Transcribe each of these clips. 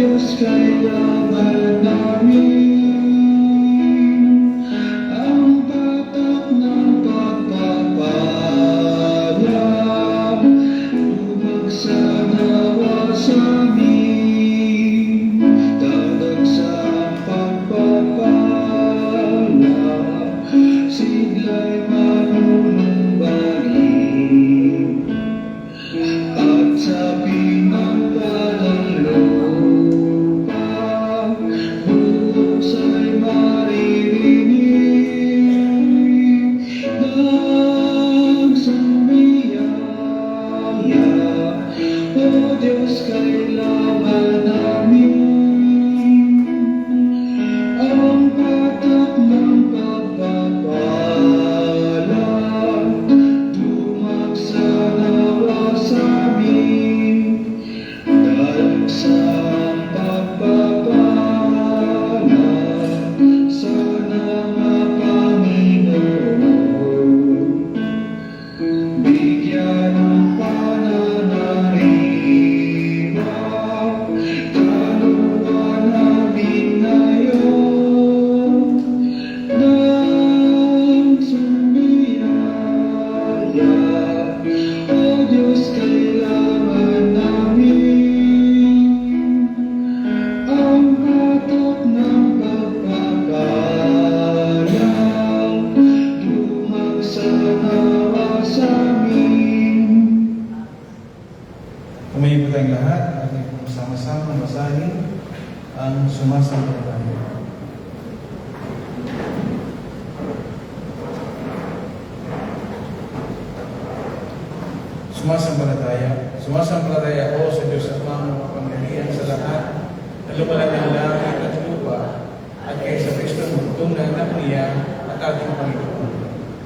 Diyos, kailangan namin ang patak ng pagpapala. Bumagsak nawa sa amin, tatag sa pagpapala. Sigla'y manunumbalik at sa pinagpalang lupa, buhos ay maririnig ng sumiyaya. O Diyos, kailangan namin ang patak ng pagpapala. Bumagsak nawa sa amin, dahil sa pagpapala. Sana nga, Panginoon, bigyan ng pananariwa kaluluwa namin ngayon ng sumiyaya. O Diyos, kailangan namin ang patak ng pagpapala. Bumagsak nawa sa amin. Kumayo po tayong lahat at sama-sama basahin ang sumasampalataya. Sumasampalataya ako sa Diyos Amang makapangyarihan sa lahat na lumalang ng langit at lupa at kay sa Kristo mugtong na anak niya at ating Panginoon,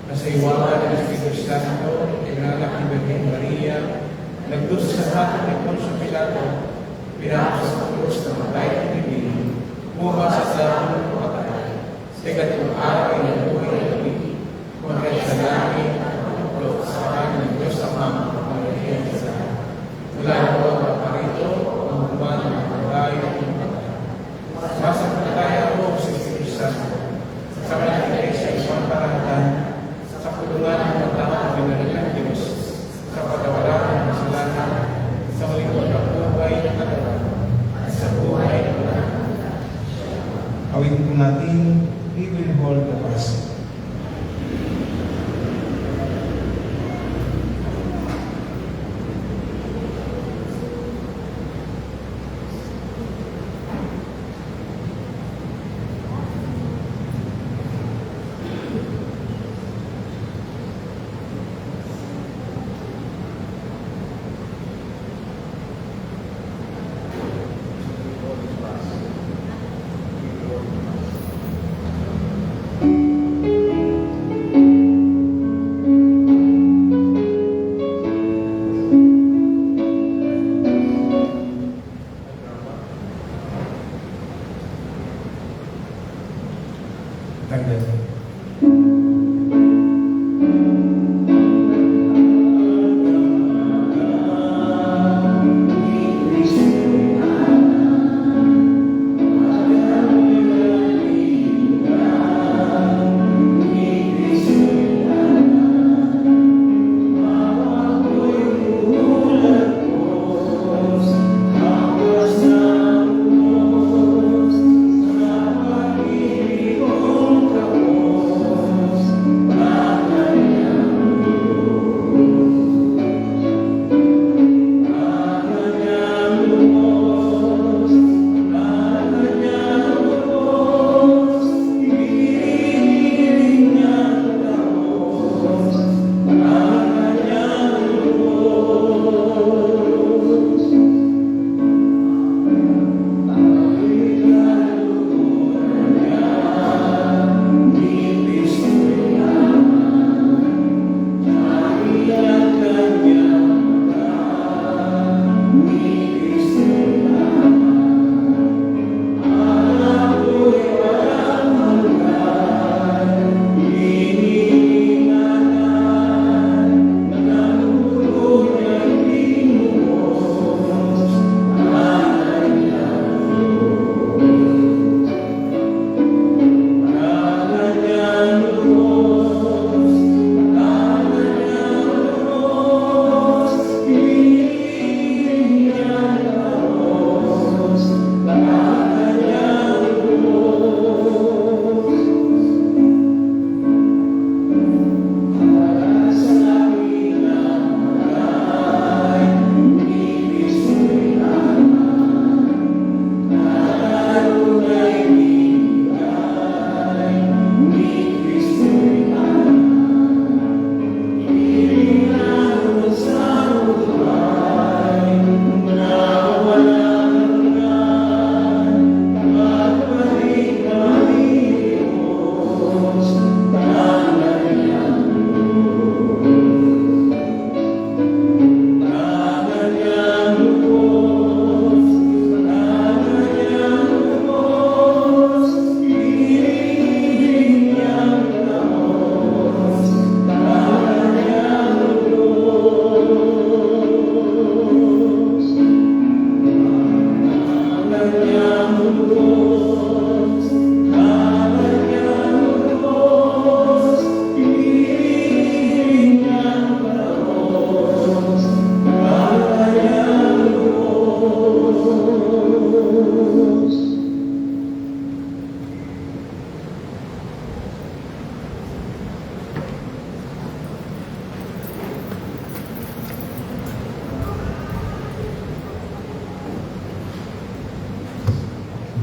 na sa iwanan ng Espiritu Santo, inanak ni Birhen Maria, nagdusa sa hatol ni Poncio Pilato, pinako sa krus na matay at ibigin, buha sa sarong patay, sa ikatlong araw ay nabuhay na gabi, kumakat sa langit at tuklok sa kanan ng Diyos Amang makapangyarihan sa lahat. Mula na po ang maparito, ang buwan ng matay at yung patay. Sumasampalataya ako sa Espiritu Santo, sa kanyang sa isang parangatan, sa kulungan ng matang binalik ng Diyos, sa patawaran ng kasalanan, sa malingkod ng buhay ng katawan, at sa buhay ng lahat. Awin po natin, we will hold the Mass.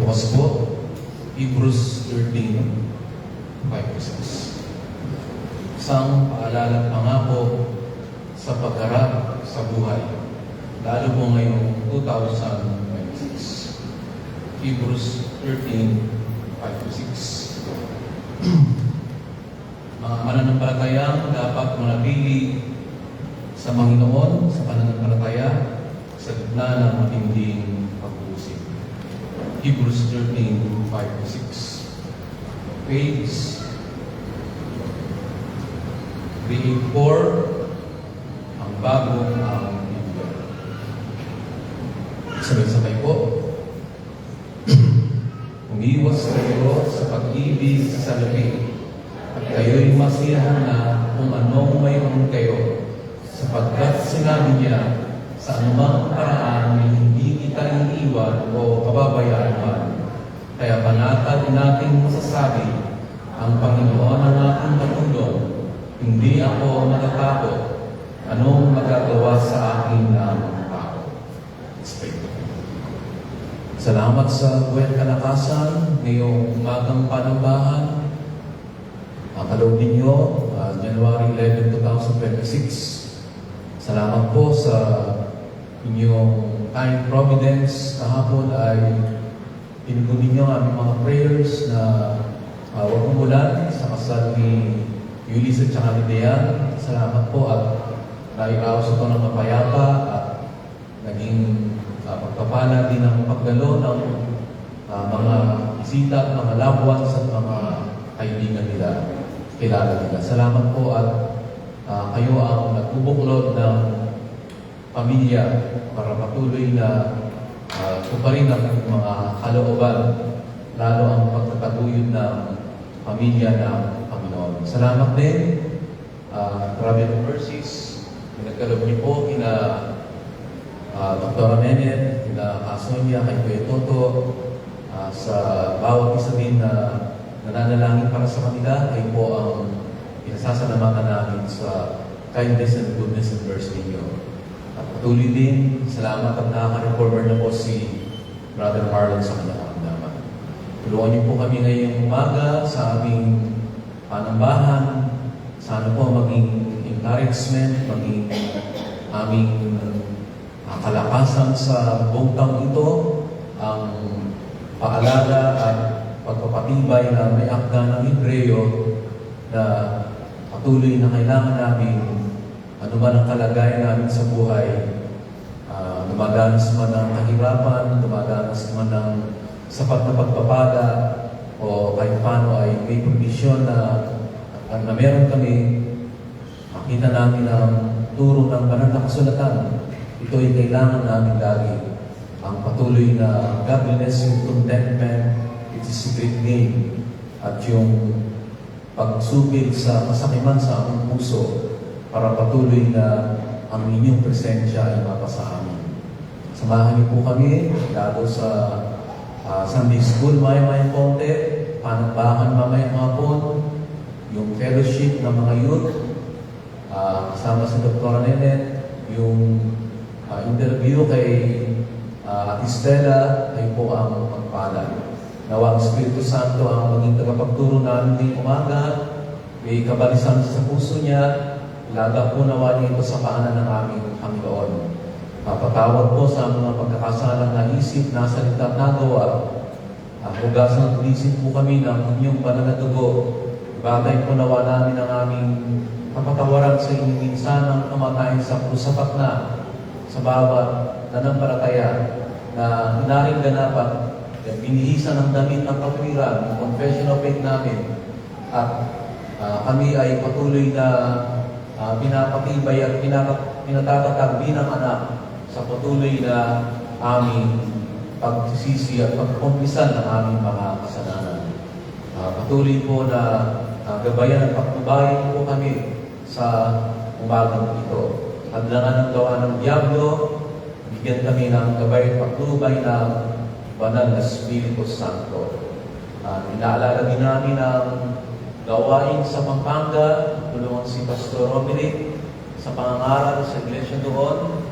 Bukas po, Hebrews 13:5-6. Isang paalala pangako sa pagharap sa buhay, lalo po ngayong 2026. Hebrews 13:5-6. Mga mananampalatayang dapat manatili sa Panginoon sa pananampalataya sa gitna ng matinding pag-uusig. Hebrews 13:5-6. Page 384, ang bagong ang Biblia. Sabay-sabay po. Umiwas kayo sa pag-ibig sa labi, at kayo'y masiyahan na kung anong mayroon kayo, sapagkat sinabi niya, sa anumang paraan ay hindi kita iniiwan o kababayaan man. Kaya panatag nating masasabi, ang Panginoon ang aking katulong, hindi ako matatakot. Anong magagawa sa akin ng tao? Let's pray. Salamat sa buwan kalakasan ngayong umagang panambahan. Ang kaloob ninyo, January 11, 2026. Salamat po sa inyong kind providence. Kahapon ay pinugunin niyo ang aming mga prayers na huwag umulan sa kasal ni Ulysses at ni Dean. Salamat po at naiawas ito ng mapayapa at naging pagpapala din ng pagdalo ng mga bisita at mga loved ones at mga kaibigan nila, kilala nila. Salamat po at kayo ang nagbubuklod ng pamilya para patuloy na tuparin ang mga kalooban, lalo ang pagtataguyod ng pamilya ng Panginoon. Salamat din, Travel Mercies, pinagkaloob niyo po kina Dr. Nenet, kina Sonia, kay Kuya Toto, sa bawat isa din na nananalangin para sa kanila, ay po ang pinasasalamatan namin sa kindness and goodness and mercy ninyo. At patuloy din, salamat at nakaka-reformer na po si Brother Marlon sa kanyang karamdaman. Tulungan niyo po kami ngayong umaga sa aming panambahan. Sana po maging encouragement, maging aming kalakasan sa buong taon ito, ang paalala at pagpapatibay na may akda ng Hebreo na patuloy na kailangan namin ano man ang kalagayan namin sa buhay, dumadanas man ng kahirapan, dumadanas man ng sapat na pagpapala, o kahit paano ay may provision na meron kami, makita namin ang turo ng banal na kasulatan. Ito ay kailangan namin lagi. Ang patuloy na godliness, yung contentment, it is a great gain. At yung pagsupil sa kasakiman sa aming puso, para patuloy na ang inyong presensya ay mapasa amin. Samahan niyo po kami, lalo sa Sunday School, maya-maya konti, panambahan mamaya hapon, yung fellowship ng mga youth, kasama si Dr. Nenet, yung interview kay Ate Stella, ay po ang magpala. Nawa ang Espiritu Santo ang maging tagapagturo namin ngayong umaga, may kabalisan sa puso niya, lagak po nawa niya ito sa paanan ng aming Panginoon. Papatawad po sa mga pagkakasalang na isip, na salita at nagawa. Hugasan at isip po kami ng inyong banal na dugo. Bagay po nawa namin ang aming kapatawaran sa inyong minsanang kamatayan sa sapat na sa bawat nanampalataya na hinaring ganapan, binihisan ng damit ng katwiran, ng confession of faith namin. At kami ay patuloy na pinapatibay at pinatatatag bilang anak sa patuloy na aming pagsisisi at pagkumpisan ng aming mga kasalanan. Patuloy po na gabayan at pagtubayin po kami sa umagang ito. Hadlangan ng gawa ng Diablo, bigyan kami ng gabay at pagtubay ng Banal na Espiritu Santo. Inaalala din namin ang gawain sa Pampanga, tulungan si Pastor Romilly sa pangangaral sa iglesia doon.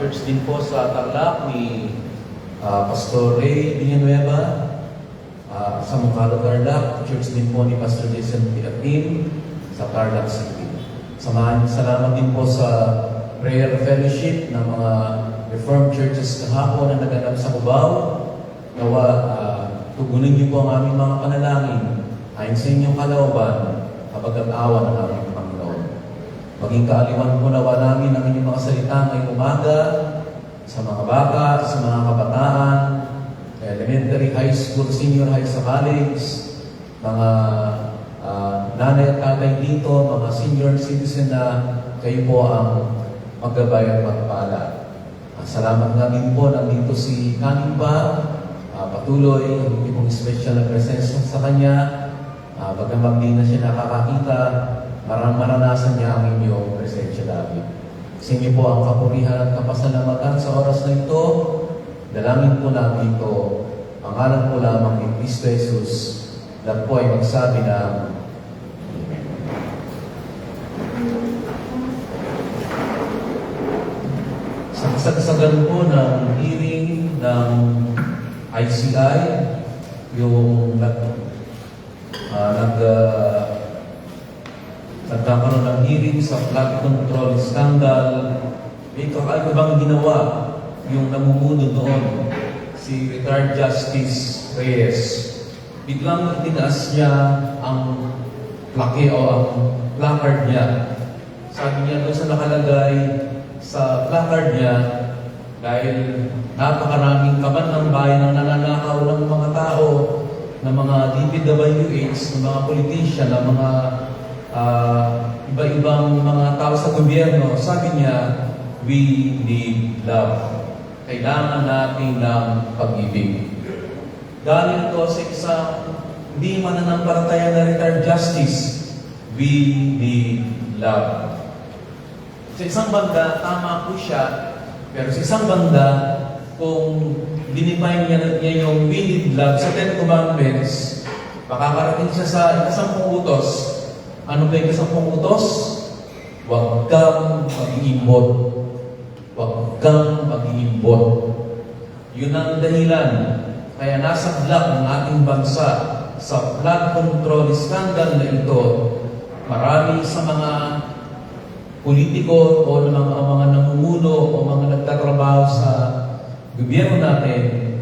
Church din po sa Tarlac ni Pastor Ray Villanueva, sa Mungalo Tarlac. Church din po ni Pastor Jason Pilapin sa Tarlac City. Salamat din po sa prayer fellowship ng mga Reformed churches kahapon na naganap sa Cubao. Nawa, tugunin niyo po ang aming mga panalangin ayon sa inyong kalooban kapag ang awa ng aming Panginoon. Maging kaaliwan po nawa namin ang inyong mga salita ngayong umaga sa mga bata, sa mga kabataan, elementary, high school, senior high sa college, mga nanay at tatay dito, mga senior citizen na kayo po ang maggabay at magpala. Salamat nga din po, nandito si Kanin pa, patuloy, hindi pong special na presensya sa kanya. Bagamat di na siya nakakakita, maranasan niya ang inyong presensya lagi. Sa inyo po ang kapurihan at kapasalamatan sa oras na ito. Dalangin po namin ito. Pangalan po lamang ni Cristo Jesus. Lahat po ay magsabi ng sa kasagsagan po ng hearing ng ICI, yung nagkakaroon ng hearing sa flood control scandal. May kakaibang ginawa yung namumuno doon, si retired Justice Reyes. Biglang itinaas niya ang plaque o ang placard niya. Sabi niya doon sa nakalagay sa placard niya, dahil napakaraming kaban ng bayan ang nananakaw ng mga tao, ng mga DPWH, ng mga politician, ng mga iba-ibang mga tao sa gobyerno. Sabi niya, we need love. Kailangan natin ng pag-ibig. Dahil ito sa isang hindi mananampalataya na retired justice, we need love. Sa isang banda, tama po siya, pero sa isang banda, kung dinifine niya yung we need love sa Ten Commandments, makakarating siya sa ikasampung utos. Ano ba yung ikasampung utos? Huwag kang mag-iimbot. Huwag kang mag-iimbot. Yun ang dahilan. Kaya nasa black ng ating bansa sa flood control scandal na ito, marami sa mga politiko o mga namumuno o mga nagtatrabaho sa gobyerno natin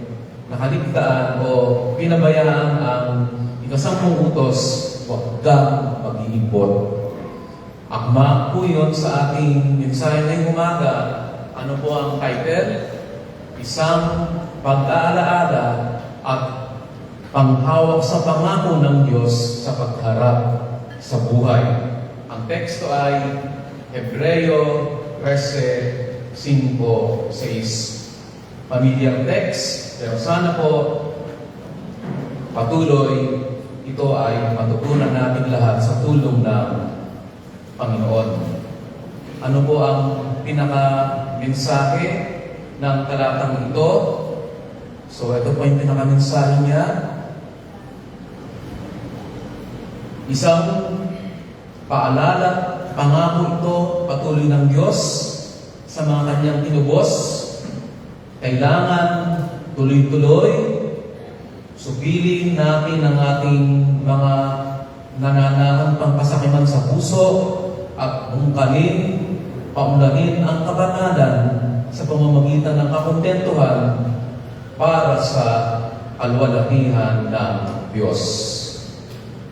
nakaligtaan o pinabayaan ang ikasampung utos, huwag kang mag-iimbot. Akma po yun sa ating mensahe ngayong umaga. Ano po ang title? Isang pag-aalaala at panghawak sa pangako ng Diyos sa pagharap sa buhay. Ang teksto ay Hebreo 13:5-6. Pamilyang text, pero sana po patuloy ito ay matutunan natin lahat sa tulong ng Panginoon. Ano po ang pinaka-mensahe ng talatang ito? So ito po yung pinaka-mensahe niya. Isang paalala, pangako ito, patuloy ng Diyos sa mga kanyang tinubos. Kailangan tuloy-tuloy, supilin natin ang ating mga nananahang pangkasakiman sa puso at bungkalin, paunlarin ang kabanalan sa pamamagitan ng kakontentuhan para sa kalwalakihan ng Diyos.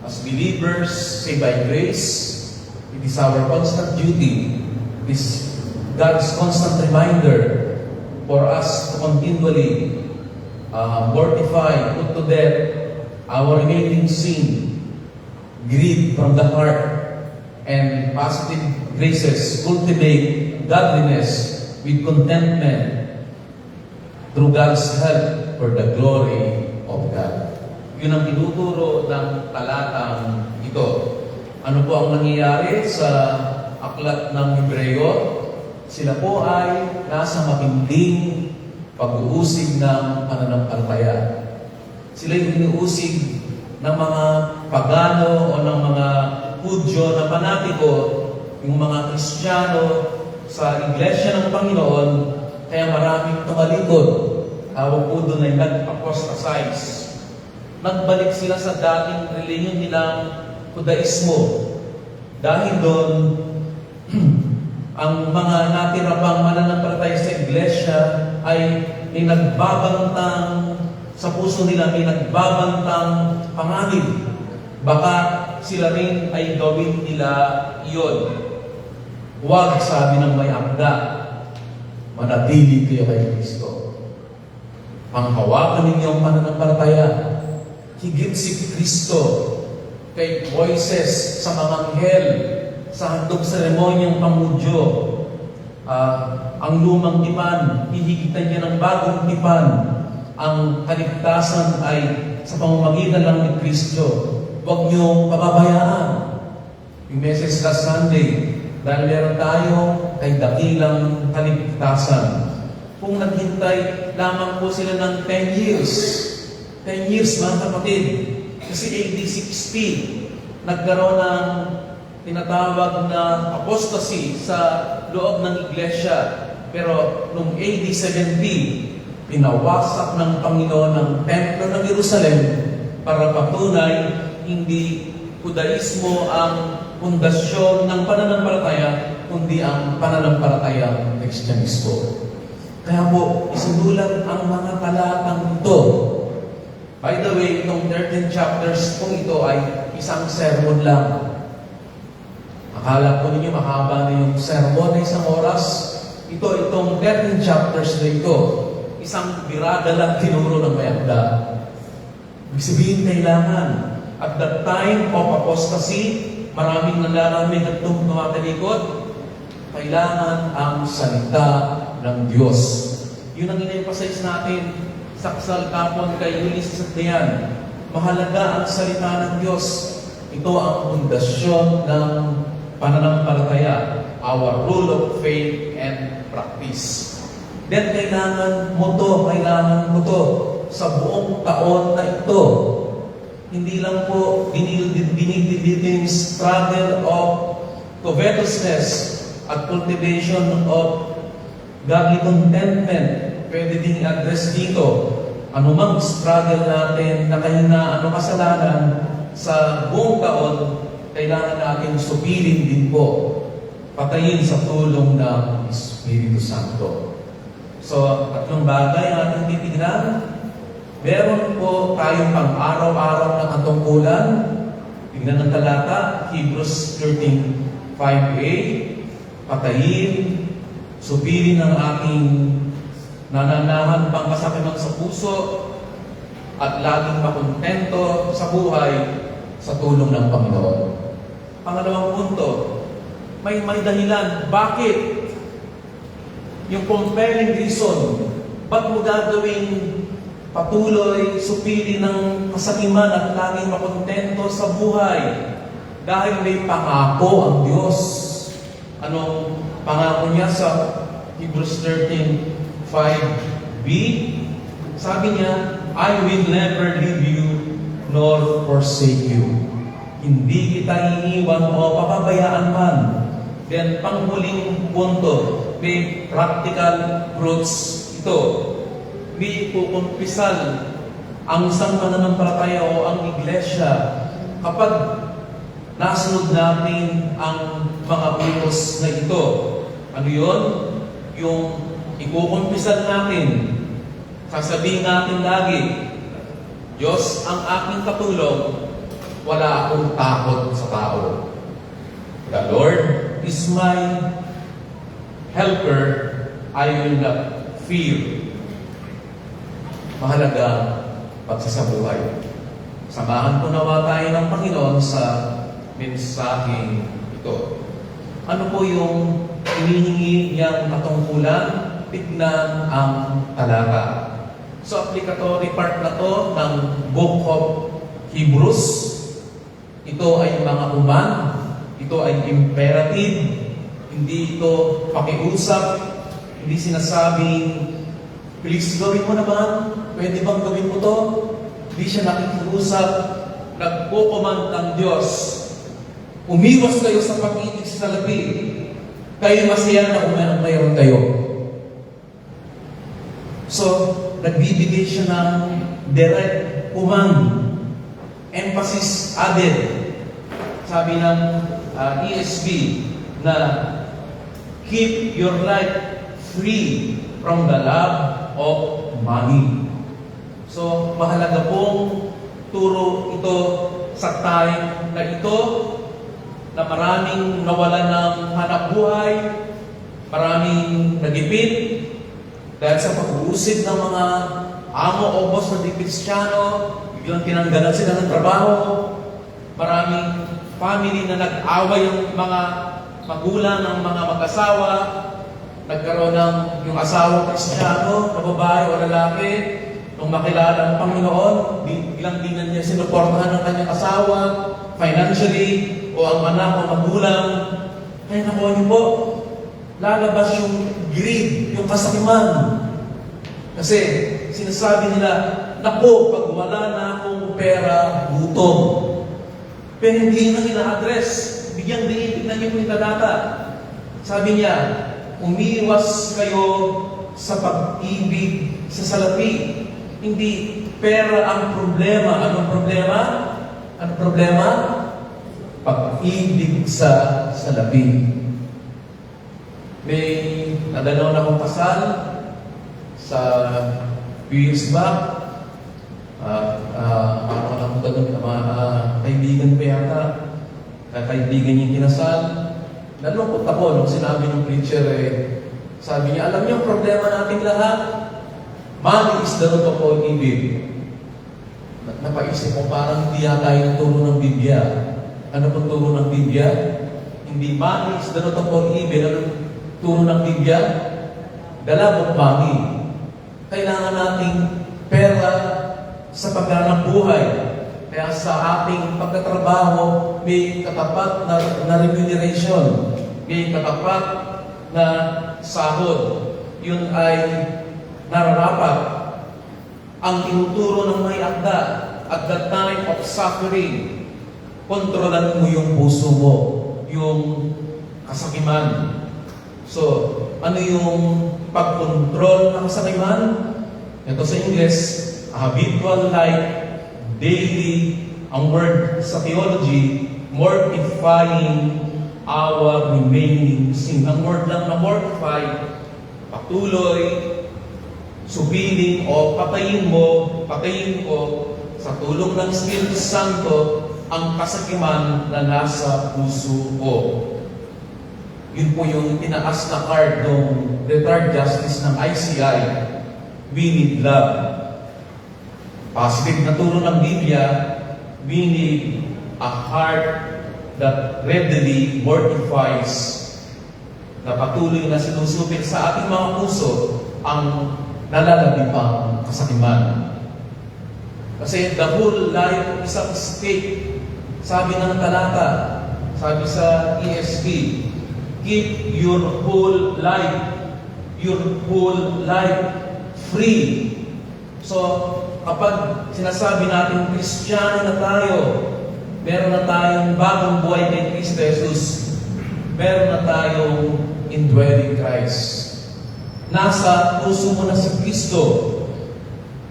As believers, saved by grace, it is our constant duty, it is God's constant reminder for us to continually mortify, put to death our remaining sin, greed from the heart, and positive graces, cultivate godliness with contentment, through God's help for the glory of God. Yun ang tinuturo ng talatang ito. Ano po ang nangyayari sa aklat ng Hebreo? Sila po ay nasa matinding pag-uusig ng pananampalataya. Sila yung iniusig ng mga pagano o ng mga Hudyo na panatiko, yung mga Kristiyano sa Iglesia ng Panginoon, kaya maraming tumalikod. Tawag po doon ay nag-apostatize. Nagbalik sila sa dating reliyon nilang Judaismo. Dahil doon, ang mga natira pang mananampalataya sa Iglesia ay may nagbabantang sa puso nila, may nagbabantang panganib. Baka sila rin ay gawin nila iyon. Huwag, sabi ng may akda, manatili kayo kay Kristo. Panghawakan ninyong pananampalataya. Higit si Kristo kay Moises sa mga anghel, sa handog seremonyang pamudyo. Ang lumang tipan, hihigitan niya ng bagong tipan. Ang kaligtasan ay sa pamamagitan lang ni Kristo. Huwag niyong pababayaan. Yung message last Sunday, dahil meron tayong kay dakilang kaligtasan. Kung naghintay lamang po sila ng 10 years, 10 years mga kapatid, kasi AD 60, nagkaroon ng tinatawag na apostasy sa loob ng iglesia. Pero nung AD 70, pinawasak ng Panginoon ang templo ng Jerusalem para patunay hindi Judaismo ang pundasyon ng pananampalataya, kundi ang pananampalatayang Kristyanismo. Kaya po, isinulat ang mga talatang ito. By the way, itong 13 chapters kung ito ay isang sermon lang. Akala po ninyo mahaba na yung sermon na isang oras. Itong 13 chapters na ito, isang birada lang tinuro ng mayakda. Ibig sabihin, kailangan. At the time of apostasy, maraming nalalamig at tumatalikod, kailangan ang salita ng Diyos. Yun ang in-emphasize natin sa kasalkapon kay Ulysses at Dayan. Mahalaga ang salita ng Diyos. Ito ang pundasyon ng pananampalataya, our rule of faith and practice. Then kailangan mo to sa buong taon na ito. Hindi lang po dinididing struggle of covetousness at cultivation of godly contentment. Pwede din i-address dito. Anumang struggle natin na kahinaan o kasalanan sa buong taon, kailangan natin supilin din po. Patayin sa tulong ng Espiritu Santo. So, tatlong bagay ang ating titignan. Meron po tayong pang-araw-araw na katungkulan. Tingnan ng talata, Hebrews 13:5a. Patayin, supilin ang aking nananahan pangkasakiman sa puso at laging makontento sa buhay sa tulong ng Panginoon. Pangalawang punto, may dahilan. Bakit? Yung compelling reason, ba't mo gagawing patuloy, supili ng kasakiman at laging makontento sa buhay? Dahil may pangako ang Diyos. Anong pangako niya sa Hebrews 13:5b? Sabi niya, I will never leave you nor forsake you. Hindi kita iiwan o papabayaan man. Then, panghuling punto, may practical fruits ito. May kukumpisal ang isang pananampalataya o ang iglesia kapag nasunod natin ang mga utos na ito. Ano yun? Yung ikukumpisal natin, sasabihin natin lagi, Diyos ang aking katulong, wala akong takot sa tao. The Lord is my helper, I will not fear. Mahalaga pagsasabuhay. Samahan po nawa tayo ng Panginoon sa mensaheng ito. Ano po yung hinihingi niyang katungkulan? Tignan ang talata. So, applicatory part na to ng Book of Hebrews. Ito ay mga command. Ito ay imperative. Hindi ito pakiusap. Hindi sinasabing, please gawin mo naman. Pwede bang gawin mo to? Hindi siya nakikiusap. Nagpo-command ng Diyos. Umiwas kayo sa pag-ibig sa salapi. Kayo masaya na mayroon kayo. So, nagbibigay siya ng direct command. Emphasis added. Sabi ng ESV na keep your life free from the love of money. So, mahalaga pong turo ito sa time na ito na maraming nawalan ng hanap buhay, maraming nagipit dahil sa pag-uusig ng mga amo o boss na di Kristiyano, biglang tinanggalan sila ng trabaho, maraming family na nag-away ang mga magulang ng mga mag-asawa, nagkaroon ng yung asawa Kristiyano na babae o lalaki, nung makilala ng Panginoon, biglang di na niya sinuportahan ng kanyang asawa, financially, o ang anak o magulang. Kaya nakuha niyo po, lalabas yung greed, yung kasakiman. Kasi sinasabi nila, naku, pag wala na akong pera, gutom. Pero hindi na ina-address. Bigyang diin, tignan niyo po yung talata. Sabi niya, umiwas kayo sa pag-ibig sa salapi. Hindi pera ang problema. Anong problema? Anong problema? Pag-ibig sa salapi. May nadalaw na akong kasal sa few years back. Kaibigan ko yata. Kaibigan yung kinasal. Nalungkot ako nung sinabi ng preacher sabi niya, alam niyo ang problema natin lahat? Money is the root of all evil. Napaisip ko parang hindi yata yung turo ng Biblia. Ano pang turo ng Biblia? Hindi money is the root of all evil. Ano turo ng Biblia? The love of money. Kailangan nating pera sa pagganap buhay. Kaya sa ating pagtatrabaho, may katapat na remuneration. May katapat na sahod. Yun ay nararapat. Ang tinuturo ng may akda at the time of suffering, kontrolan mo yung puso mo, yung kasakiman. So, ano yung pagkontrol ng kasakiman? Ito sa English, habitual life, daily, ang word sa theology, mortifying our remaining sin. Ang word lang na mortify, patuloy, subiling o patayin ko sa tulong ng Espiritu Santo ang kasakiman na nasa puso ko. Yun po yung tinaas na card ng retired justice ng ICI. We need love. Positive na turo ng Biblia, we need a heart that readily mortifies, na patuloy na sinusupil sa ating mga puso ang nalalabipang kasakiman. Kasi the whole life is at stake. Sabi ng talata, sabi sa ESV, keep your whole life free. So, kapag sinasabi natin Kristiyano na tayo, meron na tayong bagong buhay kay Kristo Jesus, meron na tayong indwelling Christ. Nasa puso mo na si Kristo,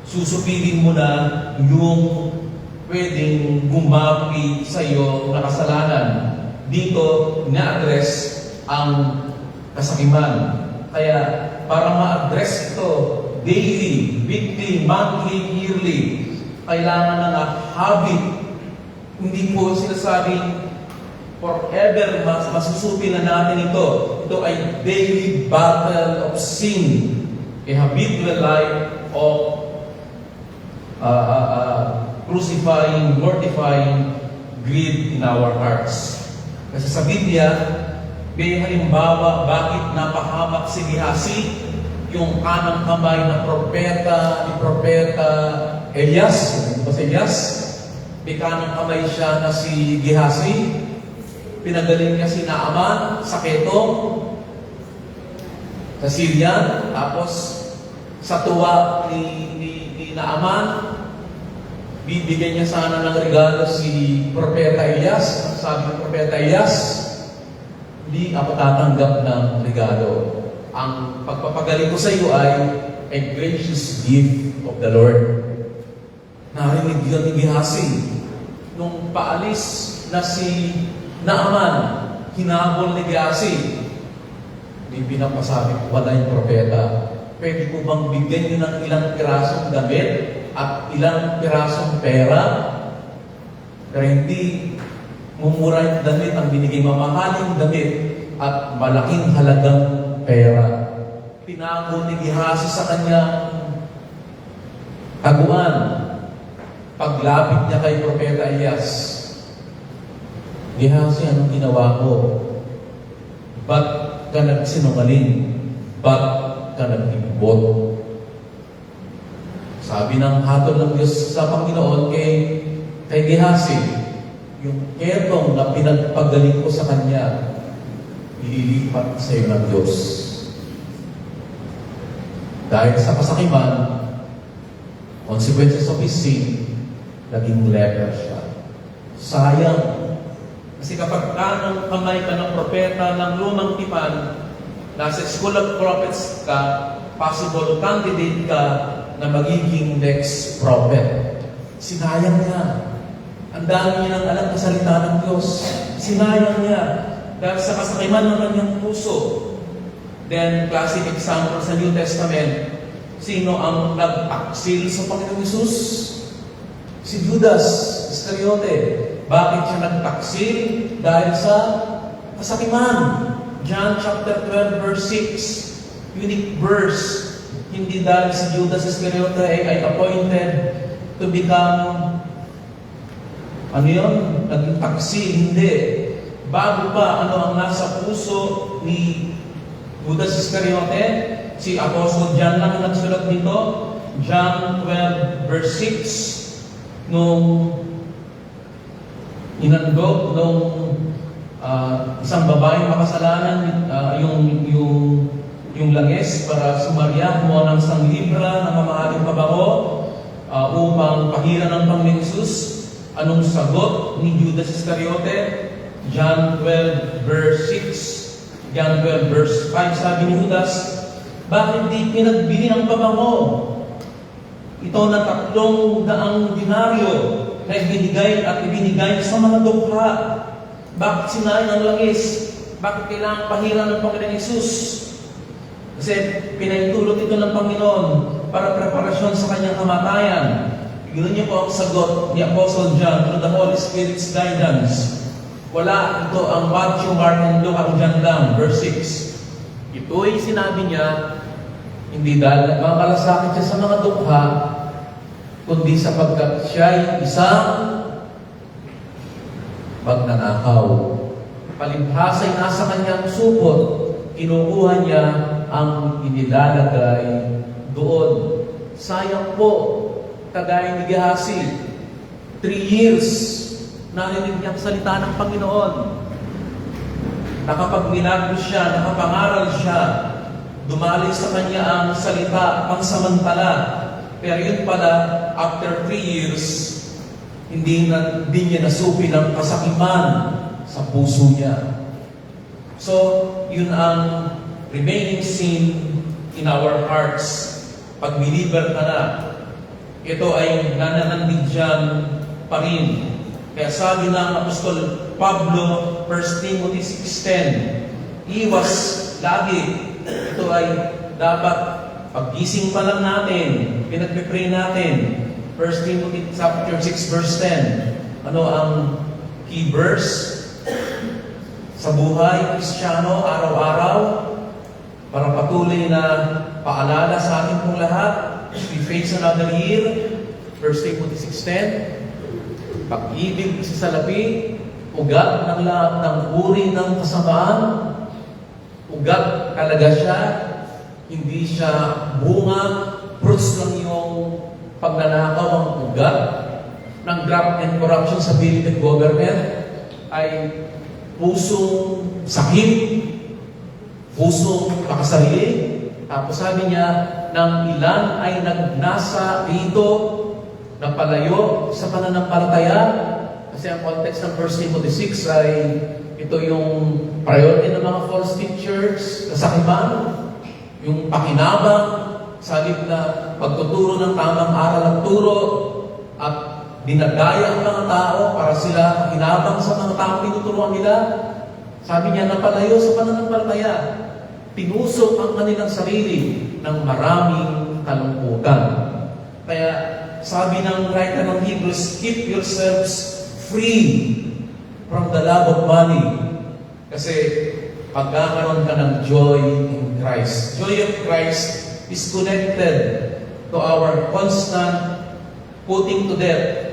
susupilin mo na yung pwedeng gumapi sa iyo na kasalanan. Dito, na-address ang kasakiman. Kaya, para ma-address ito, daily, weekly, monthly, yearly, kailangan na habit. Hindi po sinasabing forever masusupin na natin ito. Ito ay daily battle of sin. A habitual life of crucifying, mortifying greed in our hearts. Kasi sa Biblia, may halimbawa bakit napahamak si Gehazi. yung kanang kamay na propeta, ni Propeta Elias. Ano ba si Elias? May kanang kamay siya na si Gehazi. Pinagaling niya si Naaman sa Ketong, sa Syria. Tapos sa tuwa ni Naaman, bibigyan niya sana ng regalo si Propeta Elias. Sabi ng Propeta Elias, hindi ako tatanggap ng regalo. Ang pagpapagaling ko sa iyo ay a gracious gift of the Lord. Narinig yun ni Gehazi. Nung paalis na si Naaman, hinabol ni Gehazi. Hindi pinapasabi ko, wala yung propeta. Pwede ko bang bigyan niyo ng ilang pirasong damit at ilang pirasong pera? Pero hindi mumura yung damit, ang binigay mamahaling damit at malaking halagang pera. Pinago ni Gehazi sa kanyang taguan. Paglapit niya kay Propeta Elias, Gehazi, anong ginawa ko? Ba't ka nagsinungaling? Ba't ka nag-ibot? Sabi ng hatol ng Diyos sa Panginoon kay Gehazi, yung ketong na pinagpagaling ko sa kanya, ililipat sa iyo ng Diyos. Dahil sa kasakiman, consequences of his sin, naging leper siya. Sayang. Kasi kapag kanang kamay ka ng propeta ng lumang tipan, nasa School of Prophets ka, possible candidate ka na magiging next prophet. Sinayang niya. Ang dami niya ng alam na salita ng Diyos. Sinayang niya. Dahil sa kasakiman ng kanyang puso. Then, classic example sa New Testament, sino ang nagtaksil sa Panginoong Hesus? Si Judas Iscariote. Bakit siya nagtaksil? Dahil sa kasakiman. John chapter 12 verse 6. Unique verse. Hindi dahil si Judas Iscariote ay appointed to become naging taksil. Hindi. Bago pa ang nasa puso ni Judas Iscariote, si Apostle John lang nagsulat nito. John 12 verse 6, nung inandog nung isang babaeng makasalanan, yung langis para sumarya, kumuha ng isang libra na mamahaling pabango upang pahiran ng Panginoong Hesus. Anong sagot ni Judas Iscariote? John 12 verse 6, John 12 verse 5, sabi ni Judas, bakit di pinagbili ang pabango? Ito na 300 denaryo na ibinigay sa mga dukha. Bakit sinayang ang langis? Bakit kailangan pahiran ng Panginoong Hesus? Kasi pinaitulot ito ng Panginoon para preparasyon sa kanyang kamatayan. Ganoon niyo po ang sagot ni Apostle John through the Holy Spirit's guidance. Wala ito ang Matthew, Mark, and Luke, ang John lang, verse 6. Ito ay sinabi niya, hindi dahil nagmamalasakit siya sa mga dukha, kundi sapagkat siya ay isang magnanakaw. Palibhasa ay nasa kanyang supot, kinukuha niya ang inilalagay doon. Sayang po, kagaya ni Gehazi, 3 years, narinig niya ang salita ng Panginoon. Nakapagmilagro siya, nakapangaral siya, dumali sa kanya ang salita pansamantala. Pero yun pala, after 3 years, hindi niya nasupi ng kasakiman sa puso niya. So, yun ang remaining sin in our hearts. Pag believer ka na, ito ay nananandig dyan pa rin. Kaya sabi ng Apostol Pablo, 1 Timothy 6:10, iwas lagi. Ito ay dapat paggising pa lang natin, pinagpipray natin. 1 Timothy chapter 6 verse 10. Ano ang key verse sa buhay Kristiyano araw-araw para patuloy na paalala sa ating pong lahat? We face another year. 1 Timothy 6:10. Pag-ibig sa salapi, ugat ng lahat ng uri ng kasamaan, ugat talaga siya Hindi siya bunga, fruits lang yung pagnanakaw ang ugat ng graft and corruption sa Philippine government ay pusong sakit, pusong pakasarili. Tapos sabi niya, ng ilan ay nagnasa dito na palayo sa pananampalataya. Kasi ang context ng 1 Timothy 6 ay ito yung priority ng mga false teachers, kasakiman, yung pakinabang, sa halip na pagtuturo ng tamang aral at turo, at dinagaya ang mga tao para sila pakinabang sa mga taong tinuturuan nila. Sabi niya, napalayo sa pananampalataya. Pinusok ang kanilang sarili ng maraming kalungkutan. Kaya sabi ng writer ng Hebrews, keep yourselves free from the love of money. Kasi pagkakaroon ka ng joy in Christ. Joy of Christ is connected to our constant putting to death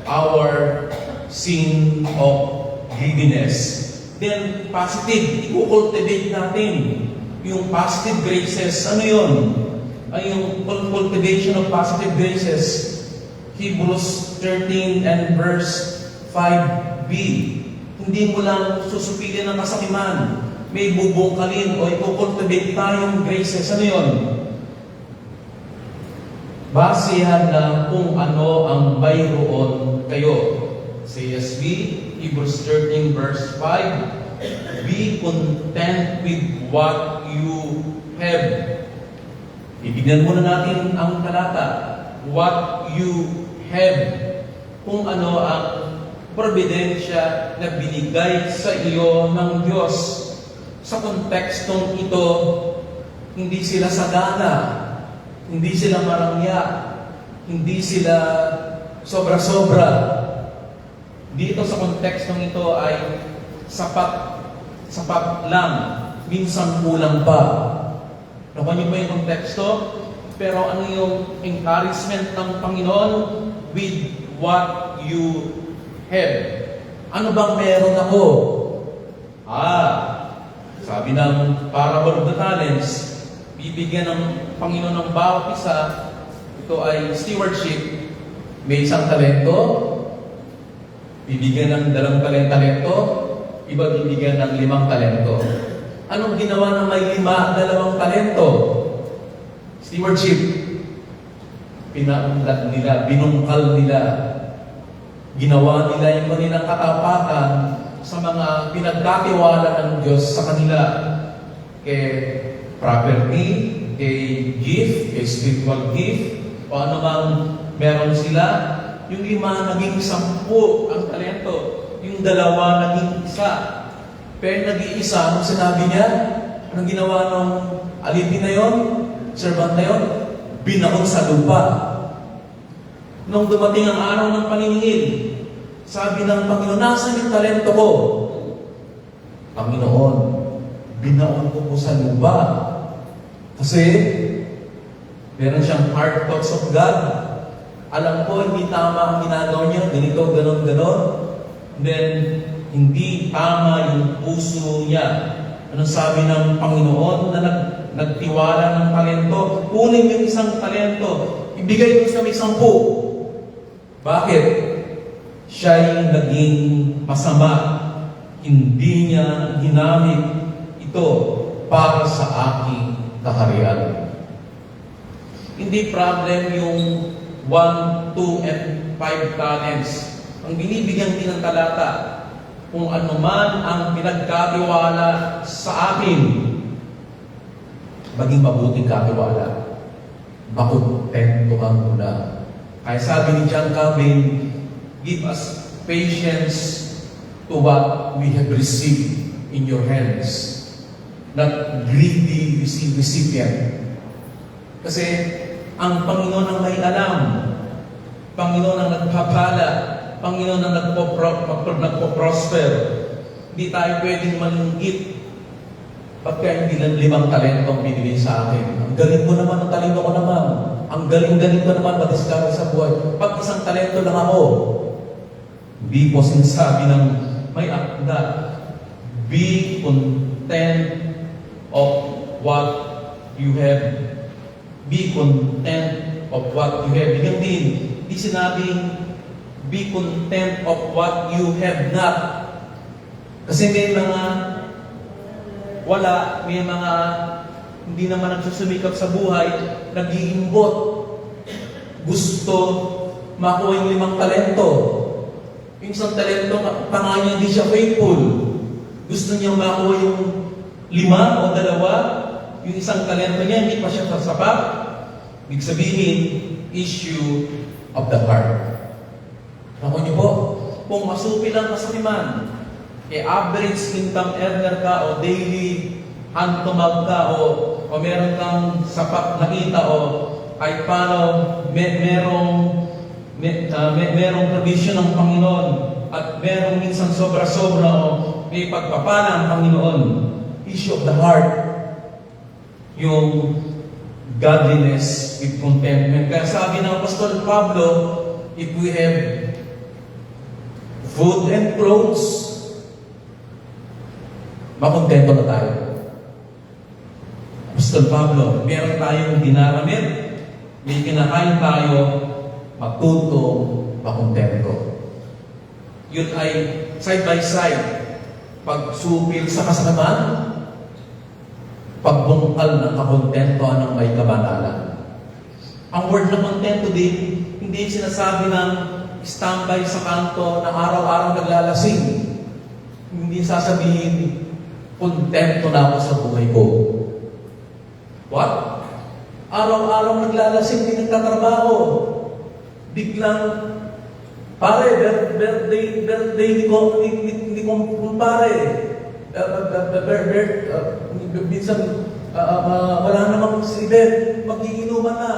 our sin of greediness. Then positive, i-cultivate natin yung positive graces. Ano yun? Ay yung cultivation of positive graces. Hebrews 13 and verse 5b. Hindi mo lang susupilin ng kasakiman. May bubungkalin o i-cultivate tayong graces. Ano yun? Basihan na kung ano ang mayroon kayo. CSB, Hebrews 13 verse 5. Be content with what you have. Ibigyan muna natin ang talata. What you have. Kung ano ang providensya na binigay sa iyo ng Diyos. Sa kontekstong ito, hindi sila sagana, hindi sila marangya, hindi sila sobra-sobra. Dito sa kontekstong ito ay sapat lang, minsan kulang pa. Nakuha niyo ba yung konteksto? Pero ano yung encouragement ng Panginoon? With what you have. Ano bang meron ako? Sabi ng parable of the talents, bibigyan ng Panginoon ng bawat isa, ito ay stewardship. May isang talento, bibigyan ng 2 talento, iba bibigyan ng 5 talento. Anong ginawa ng may 2 talento? Stewardship. Pinaunlad nila, binungkal nila. Ginawa nila yung kanilang katapakan sa mga pinagkatiwala ng Diyos sa kanila. Kay property, kay gift, kay spiritual gift, o ano mang meron sila. Yung 5 naging 10 ang talento. Yung 2 naging 1. Pero nag-iisa, anong sinabi niya? Anong ginawa ng alipin na yon? Servant na yon? Binaon sa lupa. Nung dumating ang araw ng paniningil, sabi ng Panginoon, nasaan yung talento ko? Panginoon, binaon ko po sa lupa. Kasi, meron siyang heart thoughts of God. Alam ko, hindi tama ang ginagawa niya, ganito, ganon. Then, hindi tama yung puso niya. Anong sabi ng Panginoon na nagtiwala ng talento? Kunin yung 1 talento, ibigay mo sa may 10. Bakit? Siya'y naging masama. Hindi niya ginamit ito para sa aking kaharian. Hindi problem yung 1, 2, and 5 talents. Ang binibigyan din ng talata, kung ano man ang pinagkatiwala sa akin, maging mabuting katiwala. Makontentuhan muna. Kaya sabi ni John Calvin, give us patience to what we have received in your hands. Not greedy recipient. Kasi ang Panginoon ang may alam. Panginoon ang nagpapala. Panginoon ang nagpo-prosper. Hindi tayo pwedeng manunggit. Pagka hindi lang 5 talento ang binili sa akin. Ang galing mo naman, ang talento ko naman. Ang galing-galing ko naman, madiskarte sa buhay. Pag 1 talento lang ako, hindi po sinasabi ng may akda. Be content of what you have. Be content of what you have. Bigyan din, di sinabing be content of what you have not. Kasi may mga wala, may mga hindi naman nagsusumikap sa buhay, nag-iimbot. Gusto makuha yung 5 talento. Yung isang talento, panganya hindi siya faithful. Gusto niya makuha yung 5 o 2, yung isang talento niya, hindi pa siya sasapat. Ibig sabihin, issue of the heart. Ako niyo po, kung masupi lang kasaliman, average income earner ka o daily hand to mouth ka o meron kang sapat na kita o kahit paano merong provision ng Panginoon at merong minsan sobra-sobra o may pagpapala ng Panginoon. Issue of the heart, yung godliness with contentment. Kaya sabi ng Apostol Pablo, if we have food and clothes, makontento na tayo. Apostol Pablo, meron tayong dinaramit, may kinakain tayo, matuto, makontento. Yun ay side by side. Pagsupil sa kasalanan, pagbungkal ng kakontentoan ng may kabanalan. Ang word na kontento din, hindi sinasabi ng standby sa kanto na araw-araw naglalasing. Hindi sasabihin, kontento na ako sa buhay ko. What? Araw-araw naglalasing, hindi nagtatrabaho. Biglang, pare, birthday ni kumpare. Minsan, wala namang event, mag-iinuman na.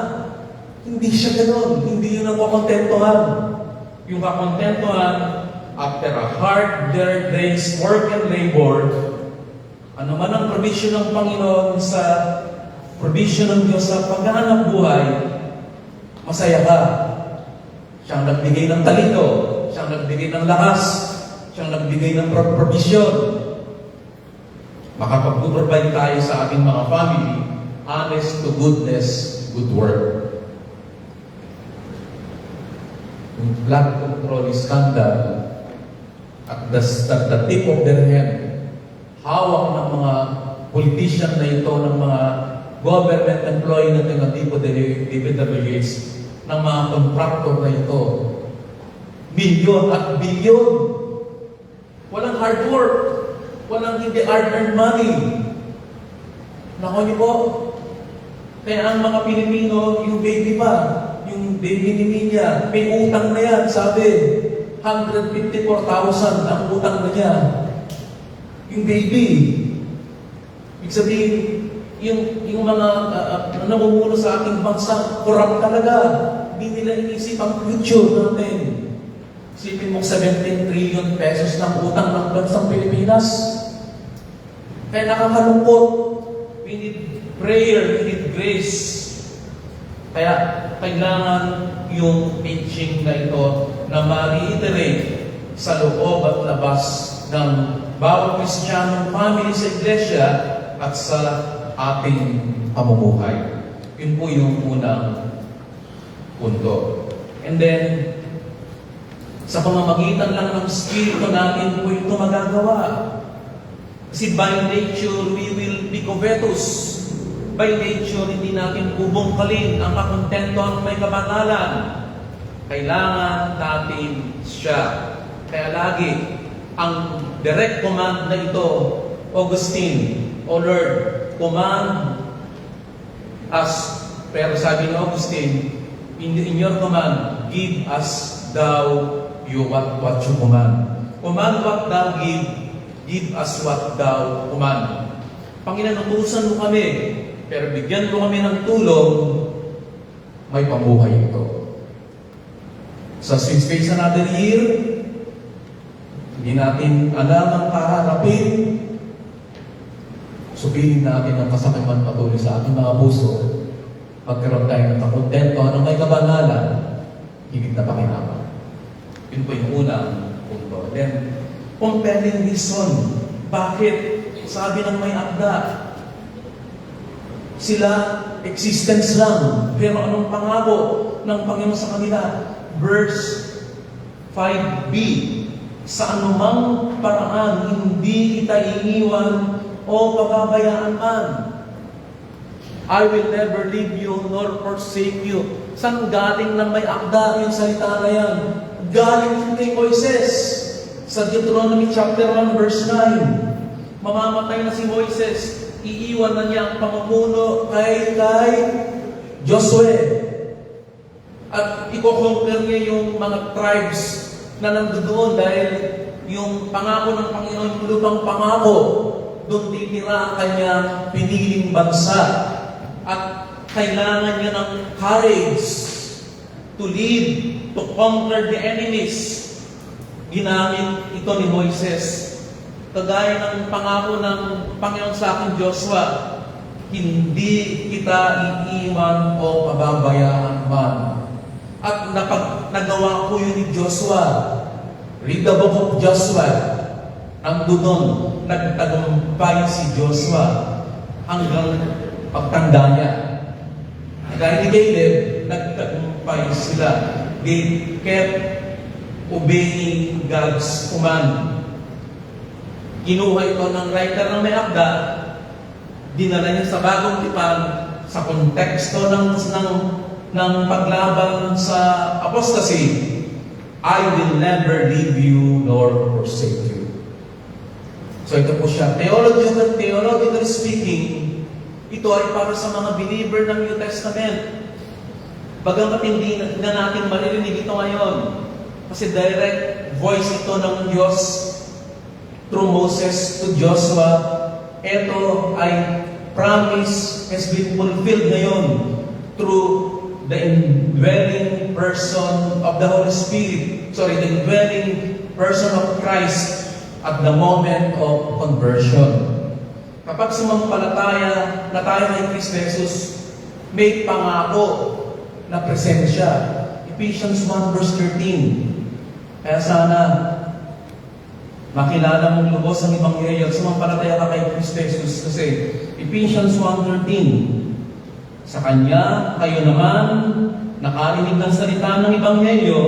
Hindi siya gano'n. Hindi yun ang kakontentohan. Yung kakontentohan, after a hard day's work and labor, ano man ang provision ng Panginoon sa provision ng Diyos sa paghahanap buhay, masaya ka. Siyang nagbigay ng talento, siyang nagbigay ng lakas, siyang nagbigay ng provision. Makapag-provide tayo sa ating mga family, honest to goodness, good work. Yung blood control scandal, at the tip of their hand, hawak ng mga politician na ito, ng mga government employee na ng tipo DPWH, ng mga contractor na ito. Milyon at bilyon. Walang hard work. Walang hindi hard-earned money. Nako niyo po, kaya ang mga Pilipino, yung baby pa, yung baby ni Minya, may utang na yan, sabi, 154,000 ang utang na niya. Yung baby. Ibig sabihin, yung mga namumuno sa ating bansa, corrupt talaga. Hindi nila inisip ang future natin. Isipin mo 17 trillion pesos ng utang ng bansang Pilipinas. Kaya nakakalungkot. We need prayer, we need grace. Kaya kailangan yung teaching na ito na ma-reiterate sa loob at labas ng bawat Kristiyanong family sa iglesia at sa ating pamumuhay. Yun po yung unang punto. And then, sa pamamagitan lang ng Espiritu natin po ito magagawa. Kasi by nature, we will be covetous. By nature, hindi natin bubungkalin ang kakontentohan ng may kabanalan. Kailangan natin siya. Kaya lagi, ang direct command na ito, Augustine, O Lord, command us. Pero sabi ni Augustine, in your command, give us thou what you command. Command what thou give us what thou command. Panginoon, utusan mo kami, pero bigyan mo kami ng tulong, may pamuhay ito. Sa Space Another Year, hindi natin alam ang kaharapin. Subihin natin ang kasakiman patuloy sa ating mga puso. Pagkaroon tayo ng kakontento, anong may kabanalan, higit na pakinama. Yun po yung unang punto. Then, compelling reason. Bakit? Sabi ng may akda. Sila, existence lang. Pero anong pangako ng Panginoon sa kanila? Verse 5b, sa anumang paraan, hindi kita iiwan o pababayaan man. I will never leave you nor forsake you. Saan galing na may akda yung salita na yan? Galing kay Moises. Sa Deuteronomy chapter 1 verse 9. Mamamatay na si Moises. Iiwan na niya ang pamumuno kay Joshua. At i-conquer niya yung mga tribes na nandoon dahil yung pangako ng Panginoon, yung lupang pangako, doon titira ang kanyang piniling bansa. At kailangan niya ng courage to lead, to conquer the enemies. Ginamit ito ni Moises. Kagaya ng pangako ng Panginoon sa akin, Joshua, hindi kita iiwan o pababayaan man. At nagawa ko yun ni Joshua. Read the book of Joshua. Ang doon, nagtagumpay si Joshua hanggang pagtanda niya. Dahil ni Caleb, nagtagumpay sila. They kept obeying God's command. Kinuha ito ng writer ng may akda, dinala niya sa bagong tipan, sa konteksto ng paglaban sa apostasy. I will never leave you nor forsake you. So ito po siya. Theologically speaking, ito ay para sa mga believer ng New Testament. Bagamat hindi na natin maririnig ito ngayon. Kasi direct voice ito ng Diyos through Moses to Joshua. Ito ay promise has been fulfilled ngayon through the indwelling person of the Holy Spirit. The indwelling person of Christ at the moment of conversion. Kapag sumampalataya na tayo kay Kristo Jesus, may pangako na presensya. Ephesians 1 verse 13. Kaya sana makilala mong lubos ang Ebanghelyo at sumampalataya ka kay Kristo Jesus. Kasi Ephesians 1:13, sa Kanya kayo naman nakarinig ng salita ng Ebanghelyo